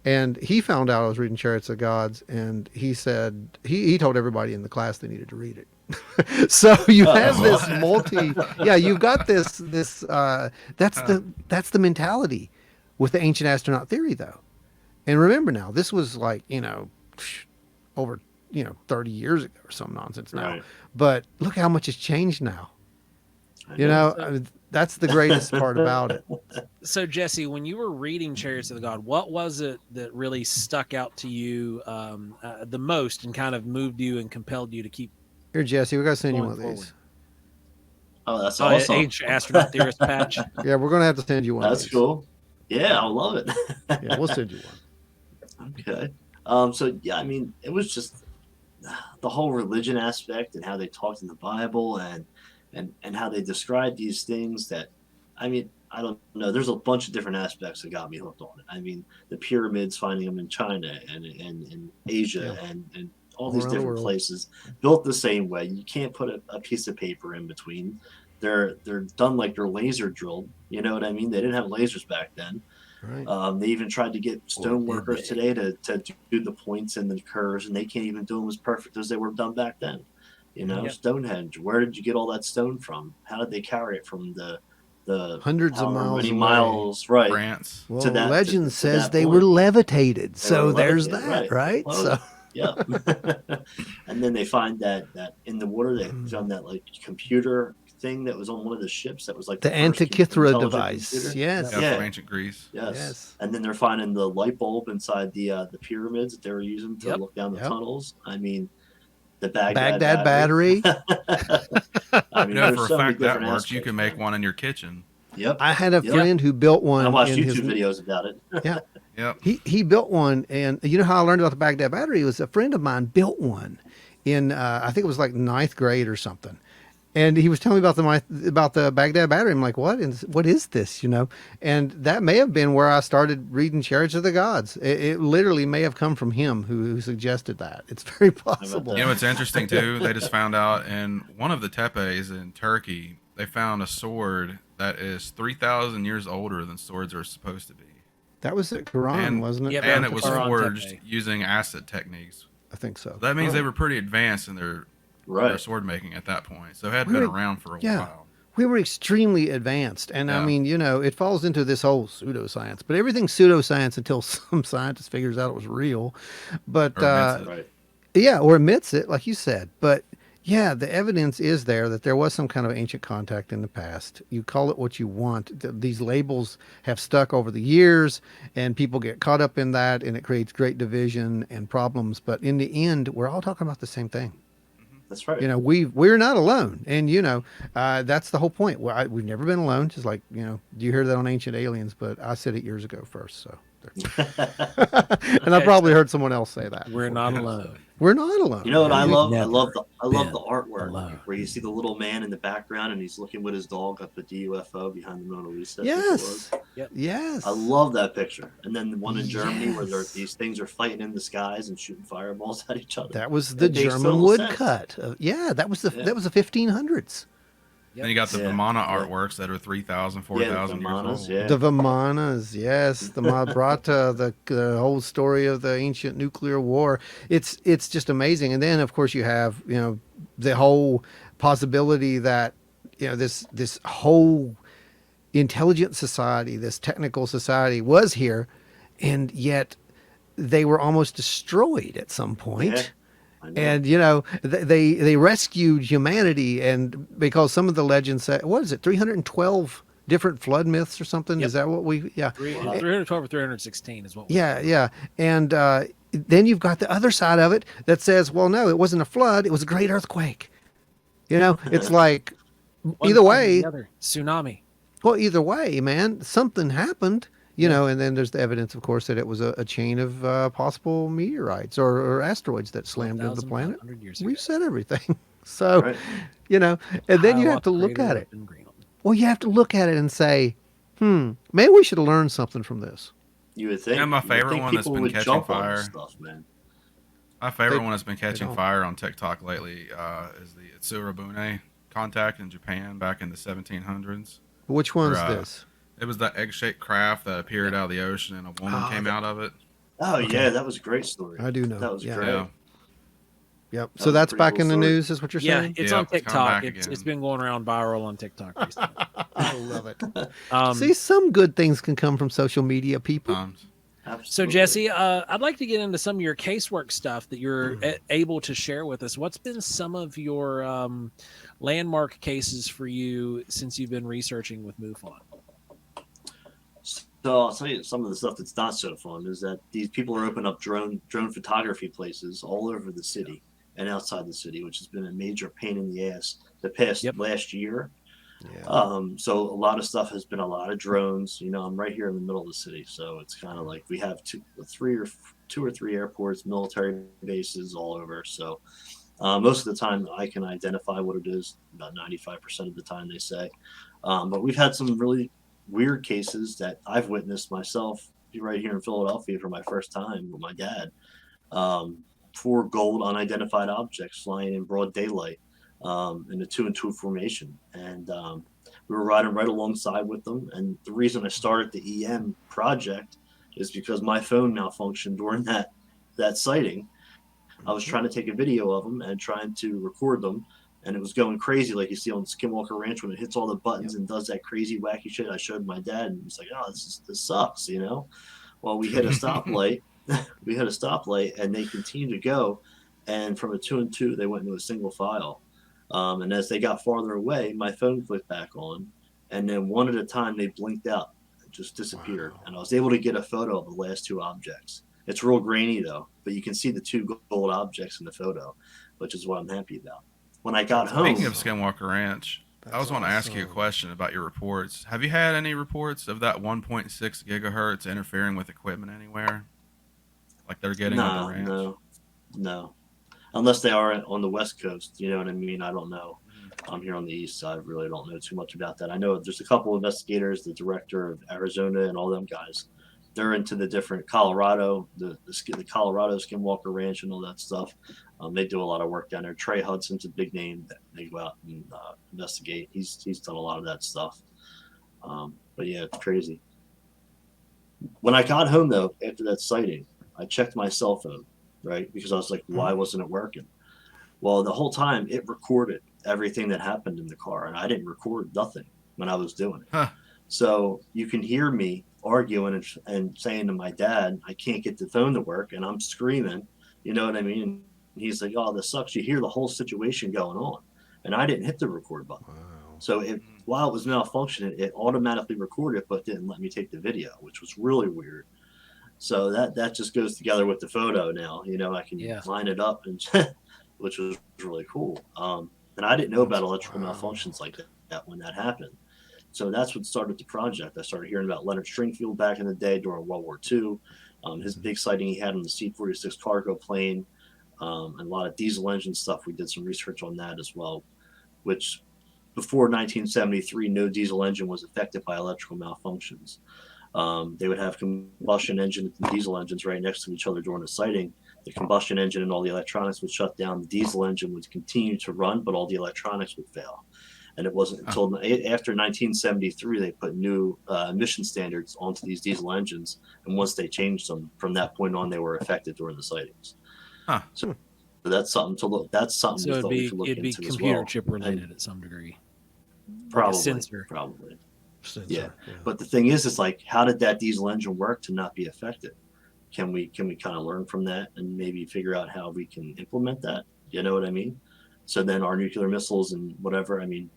[SPEAKER 1] And he found out I was reading Chariots of the Gods, and he said, he told everybody in the class they needed to read it. So you have this you've got this, that's the mentality with the ancient astronaut theory, though. And remember now, this was like, over 30 years ago or some nonsense now.
[SPEAKER 4] Right.
[SPEAKER 1] But look how much has changed now. That's the greatest part about it.
[SPEAKER 2] So Jesse, when you were reading Chariots of the God, what was it that really stuck out to you the most and kind of moved you and compelled you to keep
[SPEAKER 1] Here, Jesse, we got to send you
[SPEAKER 2] going
[SPEAKER 1] one of these.
[SPEAKER 2] forward?
[SPEAKER 4] Oh, that's awesome.
[SPEAKER 2] Ancient astronaut theorist patch.
[SPEAKER 1] Yeah, we're going to have to send you one of
[SPEAKER 4] That's
[SPEAKER 1] these.
[SPEAKER 4] cool. Yeah, I love it.
[SPEAKER 1] Yeah, we'll send you one.
[SPEAKER 4] Okay. So yeah, I mean, it was just the whole religion aspect and how they talked in the Bible and how they described these things that, I mean, I don't know. There's a bunch of different aspects that got me hooked on it. I mean, the pyramids, finding them in China and in Asia and all these different places built the same way. You can't put a piece of paper in between. They're done like they're laser drilled. You know what I mean? They didn't have lasers back then.
[SPEAKER 1] Right.
[SPEAKER 4] They even tried to get stone workers today to do the points and the curves, and they can't even do them as perfect as they were done back then. Stonehenge. Where did you get all that stone from? How did they carry it from the
[SPEAKER 1] hundreds of miles away.
[SPEAKER 4] miles, right?
[SPEAKER 3] France.
[SPEAKER 1] Well,
[SPEAKER 4] to that,
[SPEAKER 1] legend says
[SPEAKER 4] that
[SPEAKER 1] they
[SPEAKER 4] point.
[SPEAKER 1] were levitated.
[SPEAKER 4] They
[SPEAKER 1] So
[SPEAKER 4] were
[SPEAKER 1] there's
[SPEAKER 4] levitated,
[SPEAKER 1] that, right?
[SPEAKER 4] Well,
[SPEAKER 1] So
[SPEAKER 4] yeah. And then they find that in the water they found that like computer thing that was on one of the ships that was like
[SPEAKER 1] the
[SPEAKER 4] first
[SPEAKER 1] Antikythera
[SPEAKER 4] intelligent
[SPEAKER 1] device.
[SPEAKER 4] computer.
[SPEAKER 1] Yes.
[SPEAKER 3] Yeah, from ancient Greece.
[SPEAKER 4] Yes. And then they're finding the light bulb inside the pyramids that they were using to look down the tunnels. I mean, the Baghdad battery. I mean,
[SPEAKER 3] For
[SPEAKER 4] so
[SPEAKER 3] a fact that works,
[SPEAKER 4] aspects,
[SPEAKER 3] you can make one in your kitchen.
[SPEAKER 4] Yep.
[SPEAKER 1] I had a friend who built one.
[SPEAKER 4] I watched
[SPEAKER 1] in
[SPEAKER 4] YouTube videos about it.
[SPEAKER 1] Yeah.
[SPEAKER 3] Yep.
[SPEAKER 1] He built one, and you know how I learned about the Baghdad battery? It was a friend of mine built one in I think it was like 9th grade or something. And he was telling me about the Baghdad battery. I'm like, what? And what is this? And that may have been where I started reading Chariots of the Gods. It literally may have come from him who suggested that. It's very possible.
[SPEAKER 3] You know what's interesting too? They just found out in one of the tepes in Turkey, they found a sword that is 3,000 years older than swords are supposed to be.
[SPEAKER 1] That was at Quran, wasn't it?
[SPEAKER 2] Yep.
[SPEAKER 3] And it was
[SPEAKER 2] Quran
[SPEAKER 3] forged
[SPEAKER 2] tepe.
[SPEAKER 3] using acid techniques.
[SPEAKER 1] I think so.
[SPEAKER 3] That means they were pretty advanced in their sword making at that point. So it had been around for a while.
[SPEAKER 1] We were extremely advanced. And I mean, it falls into this whole pseudoscience, but everything's pseudoscience until some scientist figures out it was real. But or admits it, like you said. But yeah, the evidence is there was some kind of ancient contact in the past. You call it what you want. These labels have stuck over the years, and people get caught up in that, and it creates great division and problems. But in the end, we're all talking about the same thing.
[SPEAKER 4] That's right.
[SPEAKER 1] We're not alone, and that's the whole point. We've never been alone. Just like do you hear that on Ancient Aliens? But I said it years ago first. So And I probably heard someone else say that.
[SPEAKER 2] We're not alone.
[SPEAKER 1] We're not alone.
[SPEAKER 4] You know what I
[SPEAKER 2] You've
[SPEAKER 4] love? I
[SPEAKER 2] never
[SPEAKER 4] love the
[SPEAKER 2] been
[SPEAKER 4] artwork
[SPEAKER 2] alone.
[SPEAKER 4] where you see the little man in the background and he's looking with his dog up at the UFO behind the Mona Lisa. I think it
[SPEAKER 1] Yes.
[SPEAKER 4] was.
[SPEAKER 2] Yep.
[SPEAKER 1] Yes.
[SPEAKER 4] I love that picture. And then the one in Germany where
[SPEAKER 1] Yes.
[SPEAKER 4] these things are fighting in the skies and shooting fireballs at each other.
[SPEAKER 1] That was the
[SPEAKER 4] It makes
[SPEAKER 1] German
[SPEAKER 4] total
[SPEAKER 1] woodcut.
[SPEAKER 4] sense.
[SPEAKER 1] Yeah, that was the
[SPEAKER 4] Yeah.
[SPEAKER 1] that was the 1500s.
[SPEAKER 3] Then you got the
[SPEAKER 4] Yeah.
[SPEAKER 3] Vimana
[SPEAKER 4] Yeah.
[SPEAKER 3] artworks that are 3,000,
[SPEAKER 4] Yeah,
[SPEAKER 3] 4,000
[SPEAKER 4] the
[SPEAKER 3] years
[SPEAKER 4] Vimanas,
[SPEAKER 3] old.
[SPEAKER 4] yeah.
[SPEAKER 1] The Vimanas, yes, the Mabrata, the whole story of the ancient nuclear war. It's just amazing. And then of course you have, the whole possibility that, this whole intelligent society, this technical society was here, and yet they were almost destroyed at some point.
[SPEAKER 4] Yeah. I know.
[SPEAKER 1] And they rescued humanity, and because some of the legends say, what is it, 312 different flood myths or something?
[SPEAKER 2] Yep.
[SPEAKER 1] Is that what we? Yeah,
[SPEAKER 2] 312 or 316 is what we
[SPEAKER 1] yeah. And then you've got the other side of it that says, well, no, it wasn't a flood; it was a great earthquake. It's like
[SPEAKER 2] One
[SPEAKER 1] either
[SPEAKER 2] thing or
[SPEAKER 1] way.
[SPEAKER 2] the other. Tsunami.
[SPEAKER 1] Well, either way, man, something happened. And then there's the evidence, of course, that it was a chain of possible meteorites or asteroids that slammed into the planet.
[SPEAKER 2] 1,500 years
[SPEAKER 1] We
[SPEAKER 2] ago.
[SPEAKER 1] said everything. So,
[SPEAKER 4] Right.
[SPEAKER 1] and then you have to
[SPEAKER 2] Hiawatha
[SPEAKER 1] look
[SPEAKER 2] crater
[SPEAKER 1] at
[SPEAKER 2] up
[SPEAKER 1] it.
[SPEAKER 2] in Greenland.
[SPEAKER 1] Well, you have to look at it and say, maybe we should have learned something from this.
[SPEAKER 4] You would think.
[SPEAKER 3] And my
[SPEAKER 4] you would
[SPEAKER 3] favorite
[SPEAKER 4] think
[SPEAKER 3] one that's
[SPEAKER 4] people
[SPEAKER 3] been
[SPEAKER 4] would
[SPEAKER 3] catching
[SPEAKER 4] jump on
[SPEAKER 3] fire.
[SPEAKER 4] this stuff, man.
[SPEAKER 3] My favorite
[SPEAKER 1] They-
[SPEAKER 3] one that's been catching
[SPEAKER 1] don't.
[SPEAKER 3] fire on TikTok lately is the Tsurabune contact in Japan back in the 1700s.
[SPEAKER 1] Which one's
[SPEAKER 3] Or,
[SPEAKER 1] this?
[SPEAKER 3] It was that egg-shaped craft that appeared out of the ocean and a woman came out of it.
[SPEAKER 4] Oh
[SPEAKER 1] Okay.
[SPEAKER 4] yeah, that was a great story.
[SPEAKER 1] I do know.
[SPEAKER 4] That was
[SPEAKER 1] Yeah.
[SPEAKER 4] great.
[SPEAKER 3] Yeah.
[SPEAKER 1] Yep.
[SPEAKER 4] That
[SPEAKER 1] So
[SPEAKER 4] was a
[SPEAKER 1] that's
[SPEAKER 4] pretty
[SPEAKER 1] back
[SPEAKER 4] cool
[SPEAKER 1] in the
[SPEAKER 4] story.
[SPEAKER 1] news, is what you're
[SPEAKER 2] Yeah,
[SPEAKER 1] saying?
[SPEAKER 2] it's
[SPEAKER 3] Yeah,
[SPEAKER 2] on
[SPEAKER 3] it's coming
[SPEAKER 2] TikTok.
[SPEAKER 3] back
[SPEAKER 2] It's
[SPEAKER 3] again.
[SPEAKER 2] been going around viral on TikTok recently.
[SPEAKER 1] I love it.
[SPEAKER 2] Um,
[SPEAKER 1] See, some good things can come from social media, people.
[SPEAKER 3] Times.
[SPEAKER 2] So
[SPEAKER 4] Absolutely.
[SPEAKER 2] Jesse, I'd like to get into some of your casework stuff that you're able to share with us. What's been some of your landmark cases for you since you've been researching with MUFON?
[SPEAKER 4] So I'll tell you some of the stuff that's not so fun is that these people are opening up drone photography places all over the city and outside the city, which has been a major pain in the ass the past last year.
[SPEAKER 1] Yeah.
[SPEAKER 4] So a lot of stuff has been a lot of drones. I'm right here in the middle of the city, so it's kind of like we have two or three airports, military bases all over. So most of the time I can identify what it is, about 95% of the time they say. But we've had some really weird cases that I've witnessed myself right here in Philadelphia for my first time with my dad. 4 gold unidentified objects flying in broad daylight in a 2-and-2 formation. And we were riding right alongside with them. And the reason I started the EM project is because my phone malfunctioned during that sighting. I was trying to take a video of them and trying to record them. And it was going crazy, like you see on Skinwalker Ranch when it hits all the buttons and does that crazy, wacky shit. I showed my dad, and he's like, "Oh, this sucks," Well, we hit a stoplight. And they continued to go. And from a 2-and-2, they went into a single file. And as they got farther away, my phone clicked back on. And then one at a time, they blinked out, just disappeared. Wow. And I was able to get a photo of the last 2 objects. It's real grainy, though, but you can see the 2 gold objects in the photo, which is what I'm happy about. When I got home,
[SPEAKER 3] Speaking of Skinwalker Ranch, I was want to ask you a question about your reports. Have you had any reports of that 1.6 gigahertz interfering with equipment anywhere? Like they're getting on the ranch?
[SPEAKER 4] No. Unless they are on the West Coast, you know what I mean? I don't know. I'm here on the East side. I really don't know too much about that. I know there's a couple of investigators, the director of Arizona and all them guys. They're into the different Colorado, the Colorado Skinwalker Ranch and all that stuff. They do a lot of work down there. Trey Hudson's a big name that they go out and investigate. He's done a lot of that stuff. But yeah, it's crazy. When I got home though, after that sighting, I checked my cell phone, right? Because I was like, why wasn't it working? Well, the whole time it recorded everything that happened in the car, and I didn't record nothing when I was doing it.
[SPEAKER 3] Huh.
[SPEAKER 4] So you can hear me arguing and saying to my dad, I can't get the phone to work, and I'm screaming, you know what I mean? And he's like, oh, this sucks. You hear the whole situation going on, and I didn't hit the record button.
[SPEAKER 1] Wow.
[SPEAKER 4] So while it was malfunctioning, it automatically recorded, but didn't let me take the video, which was really weird. So that just goes together with the photo now. I can line it up, and which was really cool. And I didn't know about electrical malfunctions like that when that happened. So that's what started the project. I started hearing about Leonard Stringfield back in the day during World War II. His big sighting he had on the C-46 cargo plane, and a lot of diesel engine stuff. We did some research on that as well, which before 1973, no diesel engine was affected by electrical malfunctions. They would have combustion engines and diesel engines right next to each other during a sighting. The combustion engine and all the electronics would shut down. The diesel engine would continue to run, but all the electronics would fail. And it wasn't until after 1973 they put new emission standards onto these diesel engines. And once they changed them, from that point on, they were affected during the sightings. So that's something to look. That's something
[SPEAKER 2] So
[SPEAKER 4] we thought we
[SPEAKER 2] it'd
[SPEAKER 4] could
[SPEAKER 2] be
[SPEAKER 4] look into as
[SPEAKER 2] computer
[SPEAKER 4] well.
[SPEAKER 2] chip related at some degree.
[SPEAKER 4] Probably,
[SPEAKER 2] sensor.
[SPEAKER 4] probably.
[SPEAKER 1] Sensor,
[SPEAKER 4] Yeah. But the thing is, it's like, how did that diesel engine work to not be affected? Can we kind of learn from that and maybe figure out how we can implement that? You know what I mean? So then our nuclear missiles and whatever, I mean,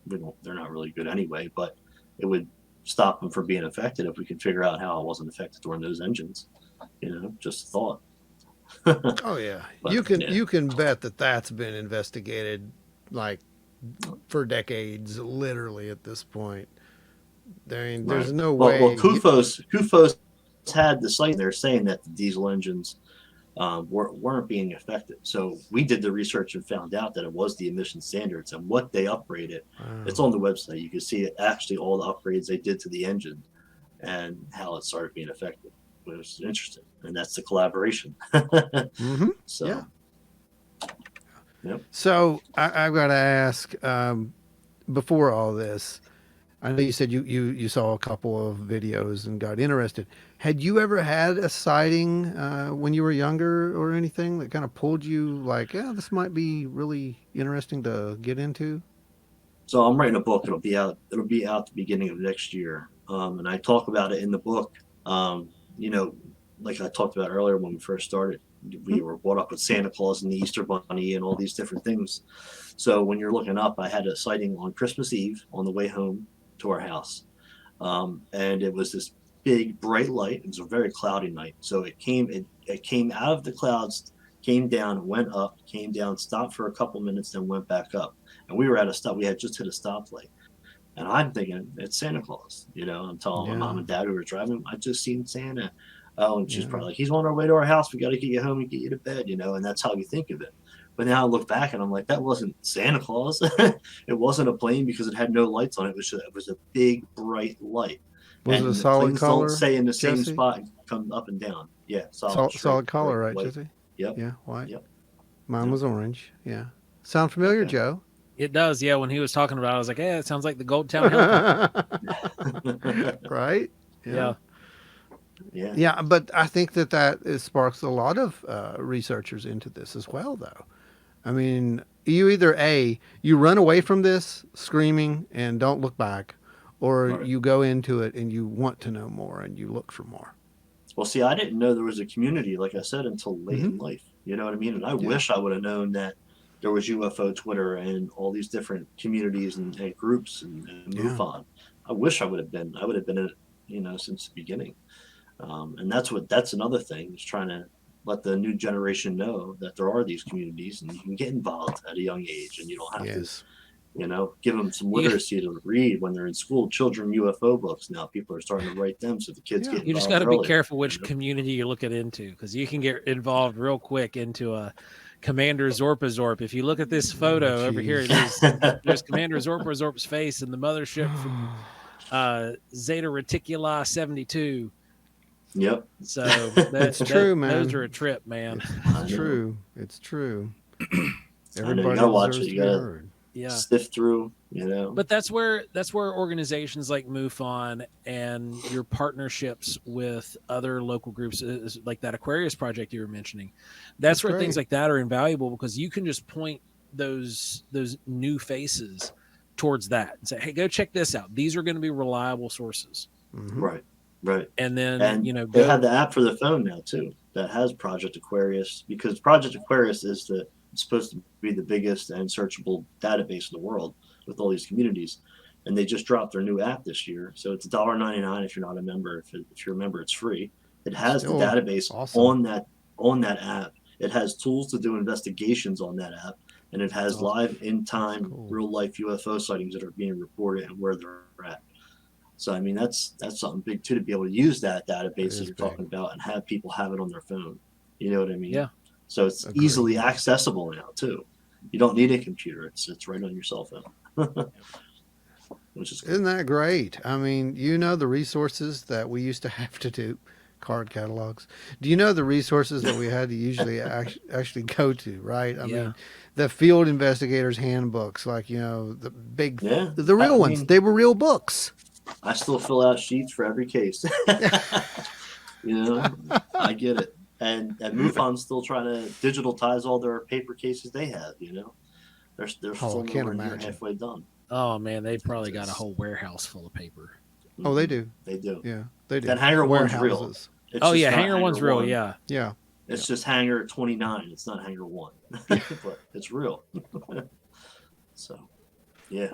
[SPEAKER 4] they're not really good anyway, but it would stop them from being affected if we could figure out how it wasn't affected during those engines. You know, just a thought.
[SPEAKER 1] Oh yeah,
[SPEAKER 4] But,
[SPEAKER 1] you can bet that that's been investigated like for decades, literally at this point. There's no way.
[SPEAKER 4] Well, CUFOS had the site there saying that the diesel engines weren't being affected. So we did the research and found out that it was the emission standards and what they upgraded.
[SPEAKER 1] Wow.
[SPEAKER 4] It's on the website. You can see it, actually all the upgrades they did to the engine and how it started being affected. It was interesting, and that's the collaboration. So,
[SPEAKER 1] yeah.
[SPEAKER 4] Yep.
[SPEAKER 1] So I've got to ask, before all this, I know you said you saw a couple of videos and got interested. Had you ever had a sighting when you were younger or anything that kind of pulled you like, yeah, this might be really interesting to get into?
[SPEAKER 4] So I'm writing a book. It'll be out the beginning of next year. And I talk about it in the book. You know, like I talked about earlier when we first started, we were brought up with Santa Claus and the Easter Bunny and all these different things. So when you're looking up, I had a sighting on Christmas Eve on the way home to our house. And it was this big bright light. It was a very cloudy night. So it came out of the clouds, came down, went up, came down, stopped for a couple minutes, then went back up. And we were at a stop. We had just hit a stoplight. And I'm thinking, it's Santa Claus. You know, I'm telling my mom and dad who were driving, I just seen Santa. Oh, and she's probably like, he's on our way to our house. We got to get you home and get you to bed, you know, and that's how you think of it. But now I look back and I'm like, that wasn't Santa Claus. It wasn't a plane because it had no lights on it. It was a big, bright light.
[SPEAKER 1] Was
[SPEAKER 4] and
[SPEAKER 1] it a solid color?
[SPEAKER 4] Don't stay in the same
[SPEAKER 1] Jesse?
[SPEAKER 4] spot and come up and down. Yeah, solid
[SPEAKER 1] color, right,
[SPEAKER 4] white.
[SPEAKER 1] Jesse?
[SPEAKER 4] Yep.
[SPEAKER 1] Yeah, white.
[SPEAKER 4] Yep.
[SPEAKER 1] Mine was orange. Yeah. Sound familiar,
[SPEAKER 4] Okay.
[SPEAKER 1] Joe?
[SPEAKER 2] It does, yeah. When he was talking about it, I was like, yeah, it sounds like the Gold Town helicopter.
[SPEAKER 1] Right?
[SPEAKER 2] Yeah.
[SPEAKER 4] Yeah.
[SPEAKER 1] Yeah, but I think that sparks a lot of researchers into this as well, though. I mean, you either you run away from this screaming and don't look back, or you go into it and you want to know more and you look for more.
[SPEAKER 4] Well, see, I didn't know there was a community, like I said, until late in life. You know what I mean? And I wish I would have known that there was UFO Twitter and all these different communities and groups and MUFON. I wish I would have been in it, you know, since the beginning. And that's another thing, is trying to let the new generation know that there are these communities and you can get involved at a young age and you don't have to, you know, give them some literacy to read when they're in school. Children UFO books now, people are starting to write them so the kids get involved.
[SPEAKER 2] You just got to be
[SPEAKER 4] early,
[SPEAKER 2] careful which
[SPEAKER 4] you know?
[SPEAKER 2] community you're looking into, because you can get involved real quick into a Commander Zorp. If you look at this photo over here, there's Commander Zorp's face and the mothership from Zeta Reticuli 72.
[SPEAKER 4] Yep.
[SPEAKER 2] So
[SPEAKER 1] it's true, man.
[SPEAKER 2] Those are a trip, man.
[SPEAKER 1] It's true. It's true.
[SPEAKER 4] Everybody you gotta watch it.
[SPEAKER 1] deserves to
[SPEAKER 4] You
[SPEAKER 1] be
[SPEAKER 4] gotta
[SPEAKER 1] heard.
[SPEAKER 4] sift through, you know.
[SPEAKER 2] But that's where organizations like MUFON and your partnerships with other local groups, like that Aquarius project you were mentioning, that's where things like that are invaluable, because you can just point those new faces towards that and say, hey, go check this out. These are going to be reliable sources.
[SPEAKER 4] Right.
[SPEAKER 2] And then, you know,
[SPEAKER 4] they have the app for the phone now too that has Project Aquarius, because Project Aquarius is supposed to be the biggest and searchable database in the world with all these communities. And they just dropped their new app this year. So it's $1.99 if you're not a member. If you're a member, it's free. It has the database on that app. It has tools to do investigations on that app. And it has live in time, real life UFO sightings that are being reported and where they're at. So I mean, that's something big too, to be able to use that database that
[SPEAKER 1] is
[SPEAKER 4] you're
[SPEAKER 1] big.
[SPEAKER 4] talking about and have people have it on their phone. You know what I mean?
[SPEAKER 2] Yeah.
[SPEAKER 4] So it's
[SPEAKER 1] Agreed.
[SPEAKER 4] easily accessible now too. You don't need a computer; it's right on your cell phone, which is cool.
[SPEAKER 1] Isn't that great? I mean, you know the resources that we used to have to do card catalogs. Do you know the resources that we had to usually actually go to, right? I
[SPEAKER 2] Yeah.
[SPEAKER 1] mean, the field investigators handbooks, like, you know, the big,
[SPEAKER 4] Yeah,
[SPEAKER 1] the real
[SPEAKER 4] I
[SPEAKER 1] ones,
[SPEAKER 4] mean,
[SPEAKER 1] they were real books.
[SPEAKER 4] I still fill out sheets for every case. You know, I get it. And MUFON's still trying to digitize all their paper cases they have. You know, they're
[SPEAKER 1] Oh,
[SPEAKER 4] still
[SPEAKER 1] I can't
[SPEAKER 4] nowhere near
[SPEAKER 1] imagine.
[SPEAKER 4] halfway done.
[SPEAKER 2] Oh man, they probably got a
[SPEAKER 4] It's-
[SPEAKER 2] whole warehouse full of paper.
[SPEAKER 1] Oh, they do.
[SPEAKER 4] They do.
[SPEAKER 1] Yeah, they do.
[SPEAKER 4] That hangar one's real.
[SPEAKER 1] Warehouses.
[SPEAKER 4] It's
[SPEAKER 2] Oh
[SPEAKER 4] just
[SPEAKER 2] yeah,
[SPEAKER 4] not
[SPEAKER 2] Hangar One's real.
[SPEAKER 4] one.
[SPEAKER 2] Yeah.
[SPEAKER 1] Yeah.
[SPEAKER 4] It's just hangar 29. It's not hangar 1. But it's real. So, yeah.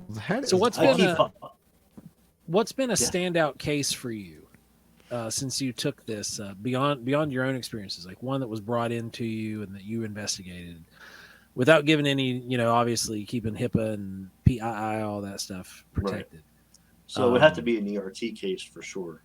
[SPEAKER 1] That
[SPEAKER 2] So
[SPEAKER 1] is
[SPEAKER 2] what's
[SPEAKER 4] I
[SPEAKER 2] been
[SPEAKER 4] keep
[SPEAKER 2] a-
[SPEAKER 4] up.
[SPEAKER 2] What's been a
[SPEAKER 4] Yeah.
[SPEAKER 2] standout case for you since you took this beyond your own experiences, like one that was brought into you and that you investigated, without giving any, obviously keeping HIPAA and PII, all that stuff protected.
[SPEAKER 4] So it would have to be an ERT case for sure.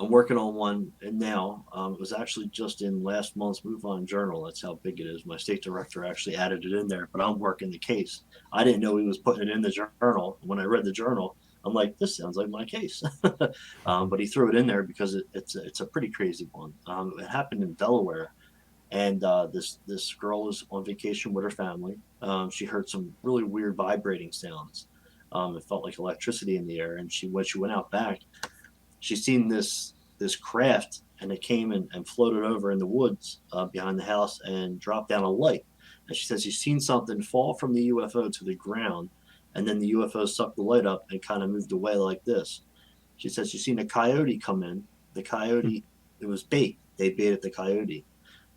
[SPEAKER 4] I'm working on one, and now it was actually just in last month's MUFON Journal. That's how big it is. My state director actually added it in there, but I'm working the case. I didn't know he was putting it in the journal. When I read the journal, I'm like, this sounds like my case. But he threw it in there because it's a pretty crazy one. It happened in Delaware, and this girl was on vacation with her family. She heard some really weird vibrating sounds. It felt like electricity in the air, and when she went out back, she seen this craft, and it came and floated over in the woods behind the house and dropped down a light. And she says she's seen something fall from the UFO to the ground, and then the UFO sucked the light up and kind of moved away like this. She says she's seen a coyote come in. The coyote, it was bait. They baited the coyote,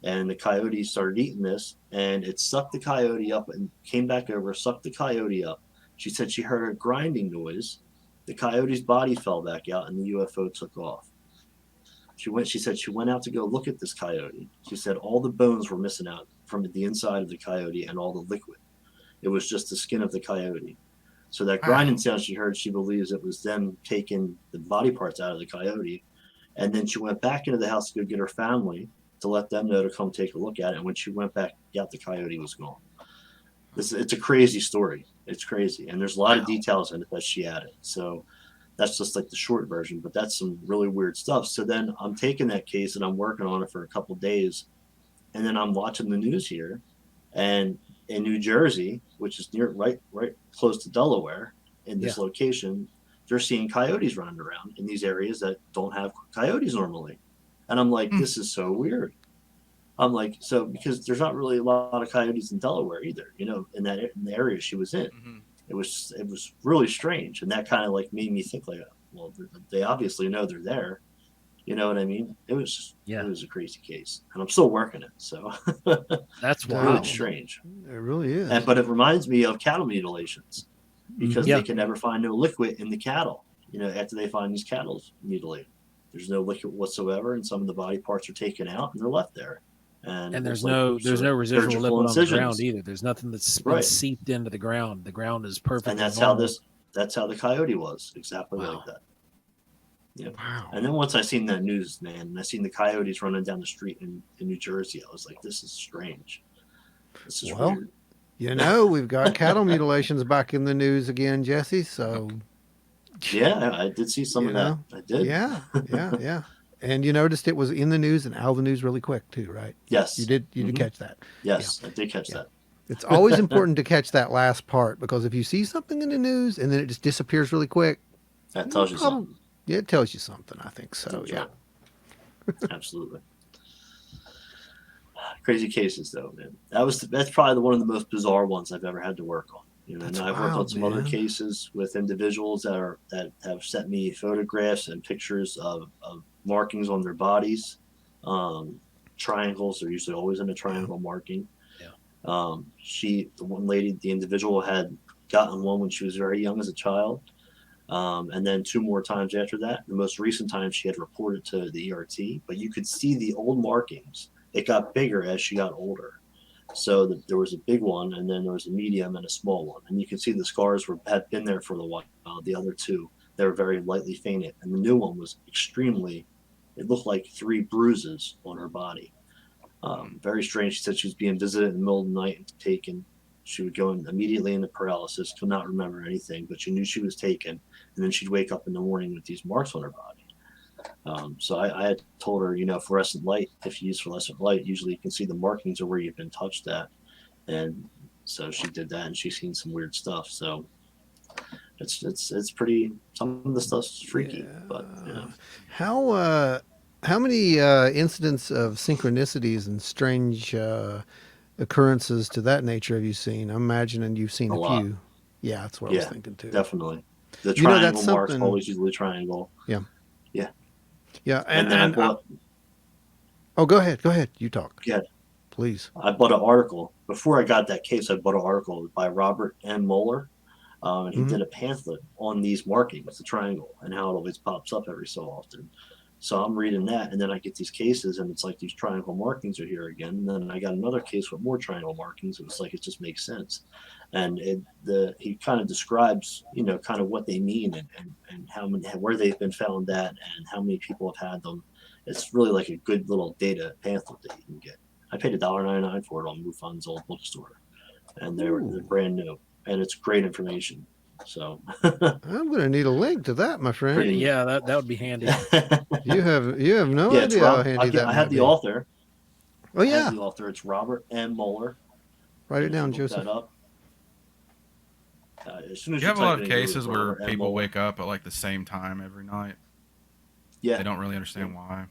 [SPEAKER 4] and the coyote started eating this, and it sucked the coyote up and came back over, sucked the coyote up. She said she heard a grinding noise. The coyote's body fell back out, and the UFO took off. She said she went out to go look at this coyote. She said all the bones were missing out from the inside of the coyote and all the liquid. It was just the skin of the coyote. So that grinding sound she heard, she believes it was them taking the body parts out of the coyote. And then she went back into the house to go get her family to let them know to come take a look at it. And when she went back out, the coyote was gone. It's a crazy story. It's crazy. And there's a lot of details in it that she added. So that's just like the short version, but that's some really weird stuff. So then I'm taking that case and I'm working on it for a couple of days. And then I'm watching the news here, and in New Jersey, which is right close to Delaware, in this location, they're seeing coyotes running around in these areas that don't have coyotes normally. And I'm like, this is so weird. I'm like, so because there's not really a lot of coyotes in Delaware either, in the area she was in.
[SPEAKER 3] Mm-hmm.
[SPEAKER 4] It was really strange, and that kind of like made me think like, well, they obviously know they're there. You know what I mean? It was a crazy case, and I'm still working it. So
[SPEAKER 2] That's
[SPEAKER 1] Wow.
[SPEAKER 2] wild.
[SPEAKER 4] really strange.
[SPEAKER 1] It really is.
[SPEAKER 4] But it reminds me of cattle mutilations because
[SPEAKER 2] Yeah.
[SPEAKER 4] they can never find no liquid in the cattle. After they find these cattle mutilated, there's no liquid whatsoever, and some of the body parts are taken out and they're left there.
[SPEAKER 2] And there's no residual
[SPEAKER 4] surgical
[SPEAKER 2] liquid on the
[SPEAKER 4] incisions.
[SPEAKER 2] ground either. There's nothing that's been
[SPEAKER 4] Right.
[SPEAKER 2] seeped into the ground. The ground is perfect.
[SPEAKER 4] And that's how the coyote was, exactly like that. Yeah.
[SPEAKER 1] Wow.
[SPEAKER 4] And then once I seen that news, man, and I seen the coyotes running down the street in New Jersey, I was like, this is strange. This is weird.
[SPEAKER 1] We've got cattle mutilations back in the news again, Jesse. So
[SPEAKER 4] Yeah, I did see some of that. I did.
[SPEAKER 1] Yeah. And you noticed it was in the news and out of the news really quick too, right?
[SPEAKER 4] Yes.
[SPEAKER 1] You did catch that.
[SPEAKER 4] Yes, I did catch that.
[SPEAKER 1] It's always important to catch that last part, because if you see something in the news and then it just disappears really quick,
[SPEAKER 4] That tells you something.
[SPEAKER 1] Yeah, it tells you something, I think so.
[SPEAKER 4] That's
[SPEAKER 1] Yeah.
[SPEAKER 4] right. Absolutely. Crazy cases though, man. That's probably one of the most bizarre ones I've ever had to work on.
[SPEAKER 1] That's
[SPEAKER 4] I've worked on
[SPEAKER 1] wild,
[SPEAKER 4] some other
[SPEAKER 1] man.
[SPEAKER 4] cases with individuals that have sent me photographs and pictures of markings on their bodies. Triangles, they're usually always in a triangle marking.
[SPEAKER 2] Yeah.
[SPEAKER 4] The one lady, the individual had gotten one when she was very young as a child. And then 2 more times after that. The most recent time she had reported to the ERT, but you could see the old markings. It got bigger as she got older. So there was a big one, and then there was a medium and a small one, and you can see the scars had been there for a while. The other two, they were very lightly fainted, and the new one was extremely. It looked like 3 bruises on her body. Very strange. She said she was being visited in the middle of the night and taken. She would go immediately into paralysis, could not remember anything, but she knew she was taken, and then she'd wake up in the morning with these marks on her body. So I had told her, fluorescent light, if you use fluorescent light, usually you can see the markings of where you've been touched at. And so she did that, and she's seen some weird stuff. So it's pretty, some of the stuff's freaky, but
[SPEAKER 1] How many incidents of synchronicities and strange occurrences to that nature have you seen? I'm imagining you've seen a
[SPEAKER 4] lot.
[SPEAKER 1] few. Yeah, that's what I was thinking too.
[SPEAKER 4] Definitely. The triangle marks, always usually triangle.
[SPEAKER 1] Yeah.
[SPEAKER 4] Yeah.
[SPEAKER 1] Yeah.
[SPEAKER 4] And then I bought.
[SPEAKER 1] Oh, go ahead. Go ahead. You talk.
[SPEAKER 4] Yeah.
[SPEAKER 1] Please.
[SPEAKER 4] I bought an article. Before I got that case, I bought an article by Robert M. Mueller. And he did a pamphlet on these markings, the triangle, and how it always pops up every so often. So I'm reading that, and then I get these cases, and it's like these triangle markings are here again. And then I got another case with more triangle markings. It was like, it just makes sense. And he kind of describes, kind of what they mean and how many, where they've been found at, and how many people have had them. It's really like a good little data pamphlet that you can get. I paid $1.99 for it on MUFON's old bookstore, and they're brand new, and it's great information. So
[SPEAKER 1] I'm going to need a link to that, my friend.
[SPEAKER 2] Yeah, that would be handy.
[SPEAKER 1] You have no idea how handy that
[SPEAKER 4] I had the
[SPEAKER 1] be.
[SPEAKER 4] author.
[SPEAKER 1] Oh yeah,
[SPEAKER 4] the author. It's Robert M. Mueller.
[SPEAKER 1] Write it down, Joseph.
[SPEAKER 4] That up. As soon as
[SPEAKER 3] You have a lot of
[SPEAKER 4] type it in,
[SPEAKER 3] cases where
[SPEAKER 4] Robert M.
[SPEAKER 3] people
[SPEAKER 4] Mueller.
[SPEAKER 3] wake up at like the same time every night.
[SPEAKER 4] Yeah.
[SPEAKER 3] They don't really understand why.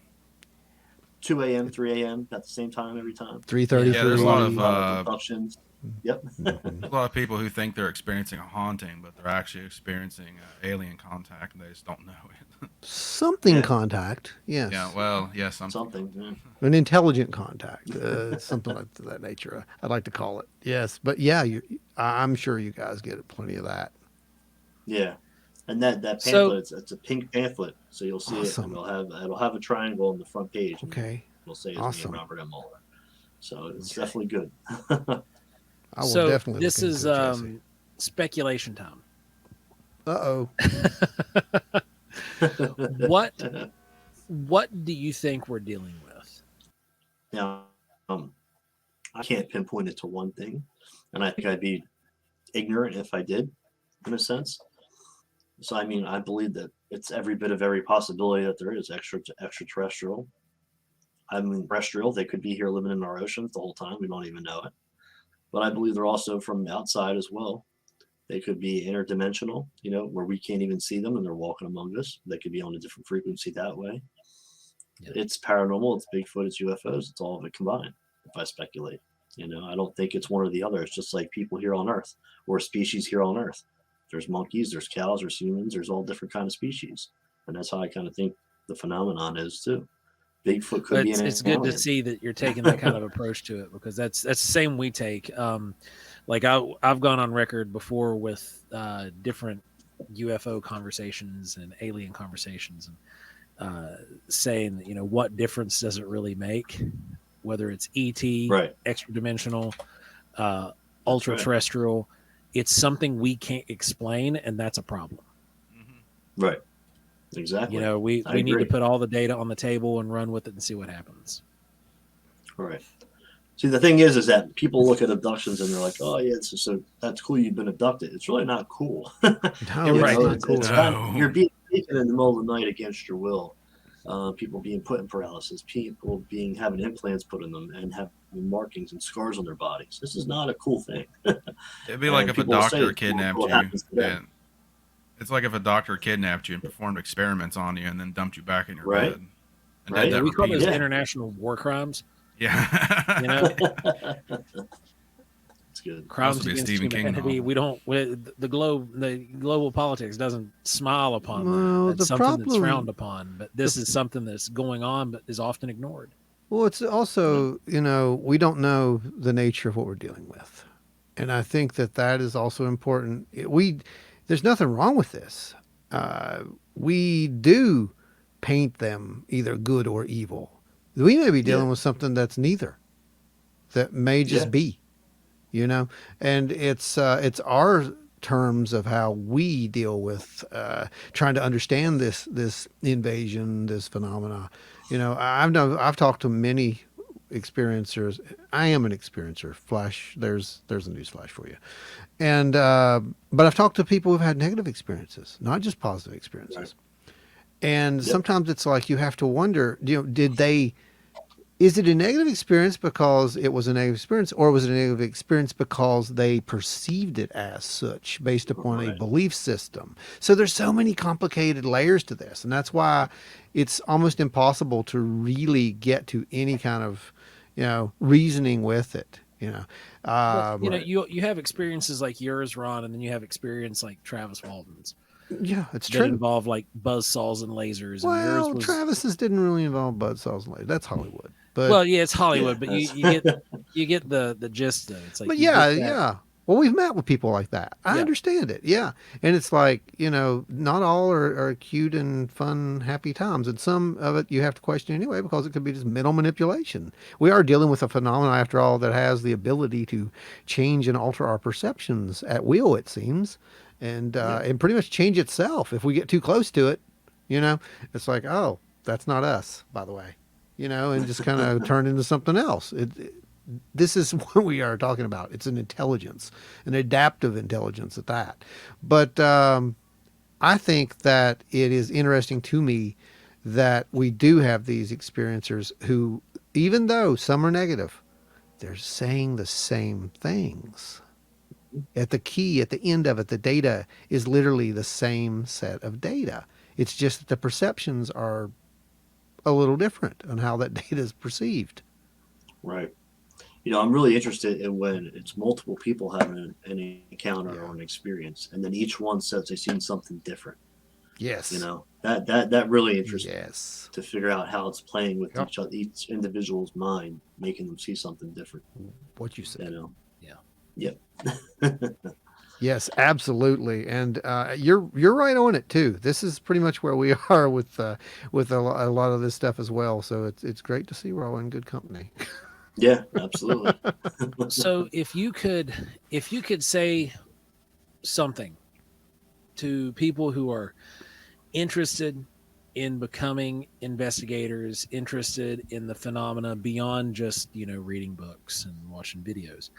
[SPEAKER 4] 2 a.m., 3 a.m. at the same time every time.
[SPEAKER 1] 3:30.
[SPEAKER 3] Yeah, there's a lot of
[SPEAKER 4] abductions. Yep.
[SPEAKER 3] There's a lot of people who think they're experiencing a haunting, but they're actually experiencing alien contact, and they just don't know it.
[SPEAKER 1] Something contact. Yes.
[SPEAKER 3] Yeah, well, yeah,
[SPEAKER 4] Something. Yeah.
[SPEAKER 1] An intelligent contact, something like that nature. I'd like to call it. Yes, but yeah, I'm sure you guys get plenty of that.
[SPEAKER 4] Yeah, and that pamphlet, it's a pink pamphlet, so you'll see it, and it'll have a triangle on the front page.
[SPEAKER 1] Okay.
[SPEAKER 4] It'll say it's me, Robert M. Mueller. So it's definitely good.
[SPEAKER 1] I will definitely.
[SPEAKER 2] This is speculation time.
[SPEAKER 1] Uh-oh.
[SPEAKER 2] What do you think we're dealing with?
[SPEAKER 4] Now, I can't pinpoint it to one thing, and I think I'd be ignorant if I did, in a sense. So, I mean, I believe that it's every bit of every possibility that there is extraterrestrial. I mean, terrestrial, they could be here living in our oceans the whole time. We don't even know it. But I believe they're also from outside as well. They could be interdimensional, where we can't even see them and they're walking among us. They could be on a different frequency that way. Yeah. It's paranormal, it's Bigfoot, it's UFOs, it's all of it combined, if I speculate. I don't think it's one or the other. It's just like people here on Earth or species here on Earth. There's monkeys, there's cows, there's humans, there's all different kind of species. And that's how I kind of think the phenomenon is too. Bigfoot could be an
[SPEAKER 2] It's good to see that you're taking that kind of approach to it, because that's the same we take. Like I've gone on record before with different UFO conversations and alien conversations, and saying that, what difference does it really make, whether it's ET,
[SPEAKER 4] right,
[SPEAKER 2] extra dimensional, ultra terrestrial. It's something we can't explain, and that's a problem.
[SPEAKER 4] Right. Exactly.
[SPEAKER 2] We need to put all the data on the table and run with it and see what happens.
[SPEAKER 4] Right. See, the thing is that people look at abductions and they're like, "Oh yeah, so that's cool. You've been abducted." It's really not cool.
[SPEAKER 1] No, right.
[SPEAKER 4] It's cool. You're being taken in the middle of the night against your will. People being put in paralysis. People having implants put in them and have markings and scars on their bodies. This is not a cool thing.
[SPEAKER 3] It'd be like if a doctor kidnapped you. It's like if a doctor kidnapped you and performed experiments on you and then dumped you back in your bed. And
[SPEAKER 2] we call those international war crimes.
[SPEAKER 3] Yeah.
[SPEAKER 4] It's good.
[SPEAKER 2] Crimes against humanity. The global politics doesn't smile upon that. It's something that's frowned upon. But this is something that's going on, but is often ignored.
[SPEAKER 1] Well, it's also, we don't know the nature of what we're dealing with. And I think that is also important. There's nothing wrong with this. We do paint them either good or evil. We may be dealing with something that's neither. that may just be, you know, and it's our terms of how we deal with trying to understand this invasion, this phenomena. You know, I've talked to many experiencers. I am an experiencer. Flash, there's a news flash for you. And but I've talked to people who've had negative experiences, not just positive experiences.
[SPEAKER 4] Right.
[SPEAKER 1] And sometimes it's like you have to wonder, you know, is it a negative experience because it was a negative experience, or was it a negative experience because they perceived it as such based upon a belief system? So there's so many complicated layers to this, and that's why it's almost impossible to really get to any kind of, you know, reasoning with it. You know,
[SPEAKER 2] But, you know, you have experiences like yours, Ron, and then you have experience like Travis Walton's.
[SPEAKER 1] yeah, it's
[SPEAKER 2] that
[SPEAKER 1] true.
[SPEAKER 2] involve like buzzsaws and lasers. And
[SPEAKER 1] Well,
[SPEAKER 2] yours was,
[SPEAKER 1] Travis's didn't really involve buzzsaws and lasers. That's Hollywood. But
[SPEAKER 2] well, yeah, it's Hollywood, but
[SPEAKER 4] that's-
[SPEAKER 2] you get the gist though. It's like,
[SPEAKER 1] but
[SPEAKER 2] you
[SPEAKER 1] yeah,
[SPEAKER 2] get that-
[SPEAKER 1] yeah. Well, we've met with people like that. I
[SPEAKER 2] Yeah.
[SPEAKER 1] understand it. Yeah. And it's like, you know, not all are cute and fun, happy times. And some of it you have to question anyway, because it could be just mental manipulation. We are dealing with a phenomenon, after all, that has the ability to change and alter our perceptions at will, it seems. And pretty much change itself if we get too close to it. You know, it's like, oh, that's not us, by the way. You know, and just kind of turn into something else. This is what we are talking about. It's an intelligence, an adaptive intelligence at that. But I think that it is interesting to me that we do have these experiencers who, even though some are negative, they're saying the same things. At the end of it, the data is literally the same set of data. It's just that the perceptions are a little different on how that data is perceived.
[SPEAKER 4] Right. You know, I'm really interested in when it's multiple people having an encounter or an experience, and then each one says they've seen something different.
[SPEAKER 1] Yes.
[SPEAKER 4] You know, that really interests me
[SPEAKER 1] Yes.
[SPEAKER 4] to figure out how it's playing with
[SPEAKER 1] Yep.
[SPEAKER 4] each individual's mind, making them see something different.
[SPEAKER 1] What you said.
[SPEAKER 4] You know.
[SPEAKER 2] Yeah.
[SPEAKER 4] Yep.
[SPEAKER 1] Yes, absolutely, and you're right on it too. This is pretty much where we are with a lot of this stuff as well. So it's great to see we're all in good company.
[SPEAKER 4] Yeah, absolutely.
[SPEAKER 2] So if you could say something to people who are interested in becoming investigators, interested in the phenomena beyond just, you know, reading books and watching videos,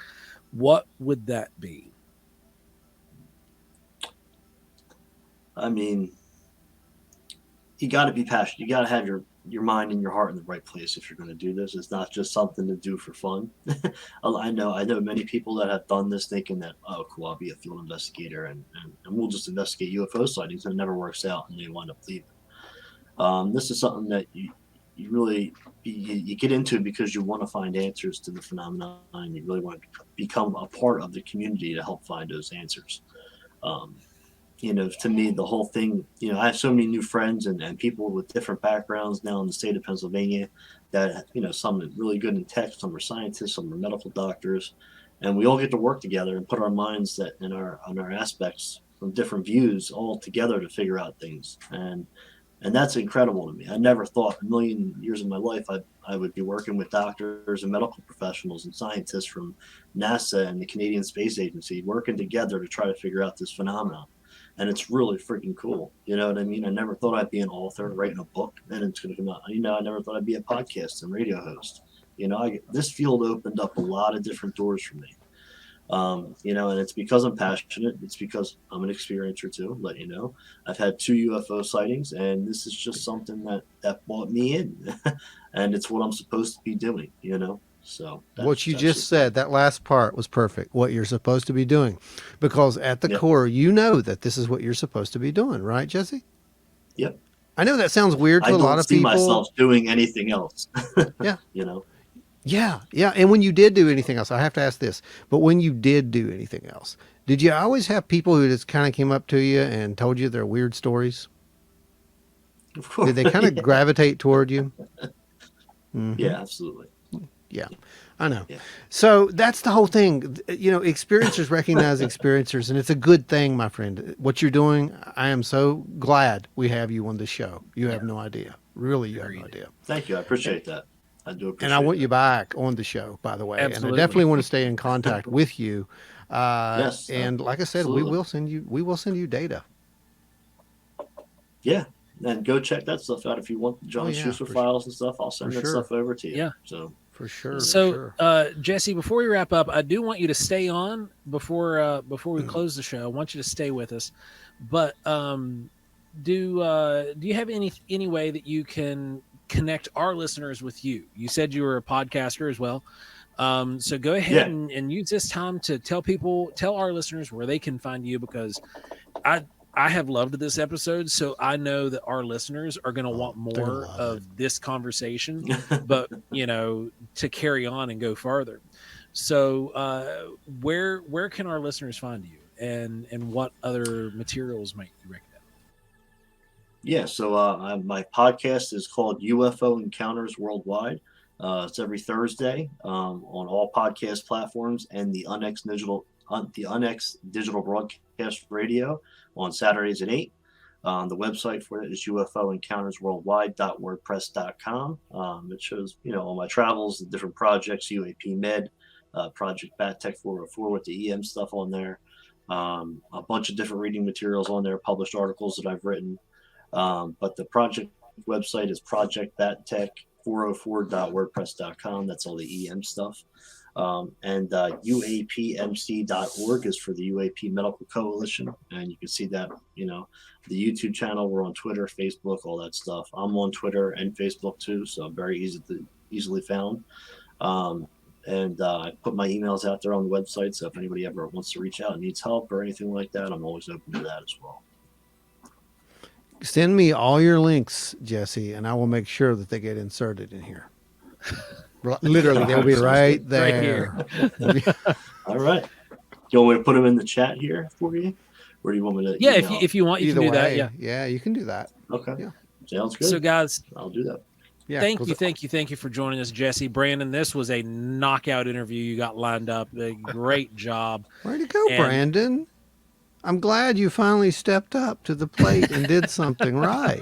[SPEAKER 2] what would that be?
[SPEAKER 4] I mean, you got to be passionate. You got to have your mind and your heart in the right place if you're going to do this. It's not just something to do for fun. I know many people that have done this thinking that, oh, cool, I'll be a field investigator and we'll just investigate UFO sightings, and it never works out, and they wind up leaving. This is something that you really you get into because you want to find answers to the phenomenon, and you really want to become a part of the community to help find those answers. You know, to me, the whole thing, you know, I have so many new friends and people with different backgrounds now in the state of Pennsylvania that, you know, some are really good in tech, some are scientists, some are medical doctors, and we all get to work together and put our minds on our aspects from different views all together to figure out things. And that's incredible to me. I never thought a million years of my life I would be working with doctors and medical professionals and scientists from NASA and the Canadian Space Agency working together to try to figure out this phenomenon. And it's really freaking cool. You know what I mean? I never thought I'd be an author writing a book and it's going to come out. You know, I never thought I'd be a podcast and radio host. You know, this field opened up a lot of different doors for me. You know, and it's because I'm passionate. It's because I'm an experiencer too. Let you know, I've had 2 UFO sightings, and this is just something that brought me in, and it's what I'm supposed to be doing. You know. So
[SPEAKER 1] What you just said, that last part was perfect. What you're supposed to be doing, because at the core, you know that this is what you're supposed to be doing, right, Jesse?
[SPEAKER 4] Yep.
[SPEAKER 1] I know that sounds weird to a lot of people.
[SPEAKER 4] I don't see myself doing anything else.
[SPEAKER 1] Yeah.
[SPEAKER 4] You know.
[SPEAKER 1] Yeah, yeah. And when you did do anything else, I have to ask this, but when you did do anything else, did you always have people who just kind of came up to you and told you their weird stories?
[SPEAKER 4] Of course.
[SPEAKER 1] Did they kind of gravitate toward you? Mm-hmm.
[SPEAKER 4] Yeah, absolutely.
[SPEAKER 1] Yeah, I know.
[SPEAKER 4] Yeah.
[SPEAKER 1] So that's the whole thing. You know, experiencers recognize experiencers, and it's a good thing, my friend. What you're doing, I am so glad we have you on the show. You have no idea. Really, you have no idea.
[SPEAKER 4] Thank you. I appreciate that. I do appreciate
[SPEAKER 1] And I want
[SPEAKER 4] it.
[SPEAKER 1] you back on the show, by the way.
[SPEAKER 2] Absolutely.
[SPEAKER 1] And I definitely want to stay in contact with you.
[SPEAKER 4] Yes,
[SPEAKER 1] And like I said,
[SPEAKER 4] absolutely.
[SPEAKER 1] we will send you data.
[SPEAKER 4] Yeah. And go check that stuff out if you want the John Schuster files and stuff. I'll send that stuff over to you.
[SPEAKER 2] Yeah.
[SPEAKER 4] So
[SPEAKER 1] for sure.
[SPEAKER 2] So, Jesse, before we wrap up, I do want you to stay on before we close the show. I want you to stay with us. But do you have any way that you can connect our listeners with you? You said you were a podcaster as well. So go ahead and use this time to tell our listeners where they can find you, because I have loved this episode, so I know that our listeners are going to want more of this conversation, but to carry on and go farther. So where can our listeners find you, and what other materials might you recommend?
[SPEAKER 4] Yeah, so my podcast is called UFO Encounters Worldwide. It's every Thursday on all podcast platforms, and the Unex Digital Broadcast Radio on Saturdays at 8. The website for it is ufoencountersworldwide.wordpress.com. It shows, all my travels, the different projects, UAP Med, Project Bat Tech 404 with the EM stuff on there. A bunch of different reading materials on there, published articles that I've written. But the project website is projectbattech404.wordpress.com. That's all the EM stuff. And UAPMC.org is for the UAP Medical Coalition. And you can see that, the YouTube channel. We're on Twitter, Facebook, all that stuff. I'm on Twitter and Facebook too, so I'm very easily found. And I put my emails out there on the website, so if anybody ever wants to reach out and needs help or anything like that, I'm always open to that as well.
[SPEAKER 1] Send me all your links, Jesse, and I will make sure that they get inserted in here. Literally, they'll be right there.
[SPEAKER 2] Right here.
[SPEAKER 4] All right. Do you want me to put them in the chat here for you? Or do you want me to?
[SPEAKER 2] Yeah, if you want, you can do that.
[SPEAKER 1] Yeah, you can do that.
[SPEAKER 4] Okay.
[SPEAKER 1] Yeah.
[SPEAKER 4] Sounds good.
[SPEAKER 2] So, guys,
[SPEAKER 4] I'll do that.
[SPEAKER 1] Yeah,
[SPEAKER 2] thank you for joining us, Jesse. Brandon, this was a knockout interview you got lined up. A great job.
[SPEAKER 1] Way to go, Brandon. I'm glad you finally stepped up to the plate and did something right.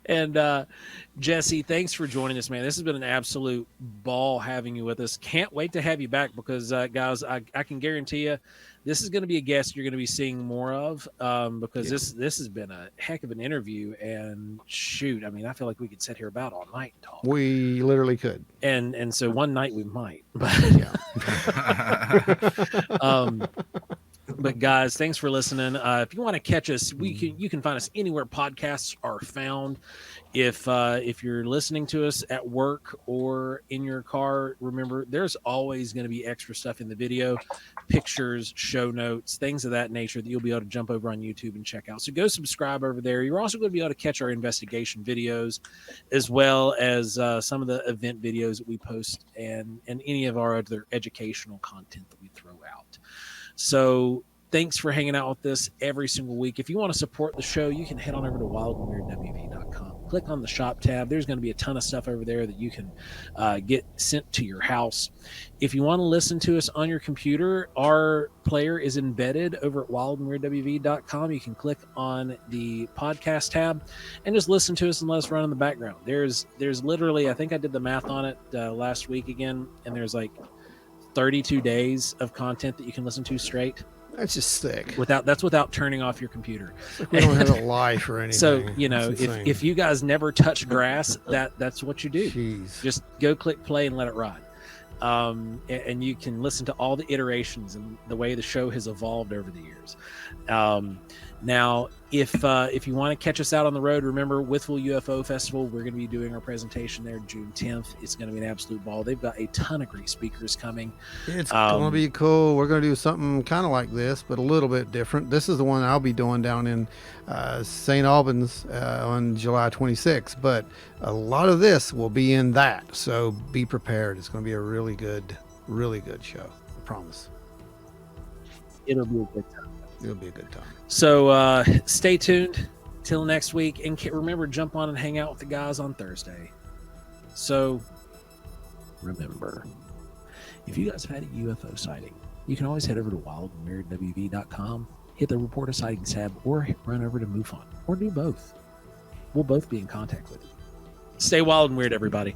[SPEAKER 2] And Jesse, thanks for joining us, man. This has been an absolute ball having you with us. Can't wait to have you back, because guys, I can guarantee you this is going to be a guest you're going to be seeing more of, because this has been a heck of an interview. And shoot, I mean, I feel like we could sit here about all night and talk.
[SPEAKER 1] We literally could.
[SPEAKER 2] And so one night we might. But but guys, thanks for listening. If you want to catch us, you can find us anywhere podcasts are found. If you're listening to us at work or in your car, remember there's always going to be extra stuff in the video, pictures, show notes, things of that nature that you'll be able to jump over on YouTube and check out. So go subscribe over there. You're also going to be able to catch our investigation videos, as well as some of the event videos that we post, and any of our other educational content that we throw out. So thanks for hanging out with us every single week. If you want to support the show, you can head on over to wildandweirdwv.com. Click on the shop tab. There's going to be a ton of stuff over there that you can get sent to your house. If you want to listen to us on your computer, our player is embedded over at wildandweirdwv.com. You can click on the podcast tab and just listen to us and let us run in the background. There's literally, I think I did the math on it last week again, and there's like 32 days of content that you can listen to straight.
[SPEAKER 1] That's just sick.
[SPEAKER 2] That's without turning off your computer.
[SPEAKER 1] Like we don't have a life or anything.
[SPEAKER 2] So, if you guys never touch grass, that's what you do.
[SPEAKER 1] Jeez.
[SPEAKER 2] Just go click play and let it ride. And you can listen to all the iterations and the way the show has evolved over the years. Now, if you want to catch us out on the road, remember Withville UFO Festival. We're going to be doing our presentation there June 10th. It's going to be an absolute ball. They've got a ton of great speakers coming.
[SPEAKER 1] It's going to be cool. We're going to do something kind of like this, but a little bit different. This is the one I'll be doing down in St. Albans on July 26th, but a lot of this will be in that. So be prepared. It's going to be a really good show. I promise.
[SPEAKER 2] It'll be a good time.
[SPEAKER 1] It'll be a good time.
[SPEAKER 2] So stay tuned till next week, and remember, jump on and hang out with the guys on Thursday. So remember, if you guys have had a UFO sighting, you can always head over to wildandweirdwv.com, hit the report a sightings tab, or run over to MUFON, or do both. We'll both be in contact with you. Stay wild and weird, everybody.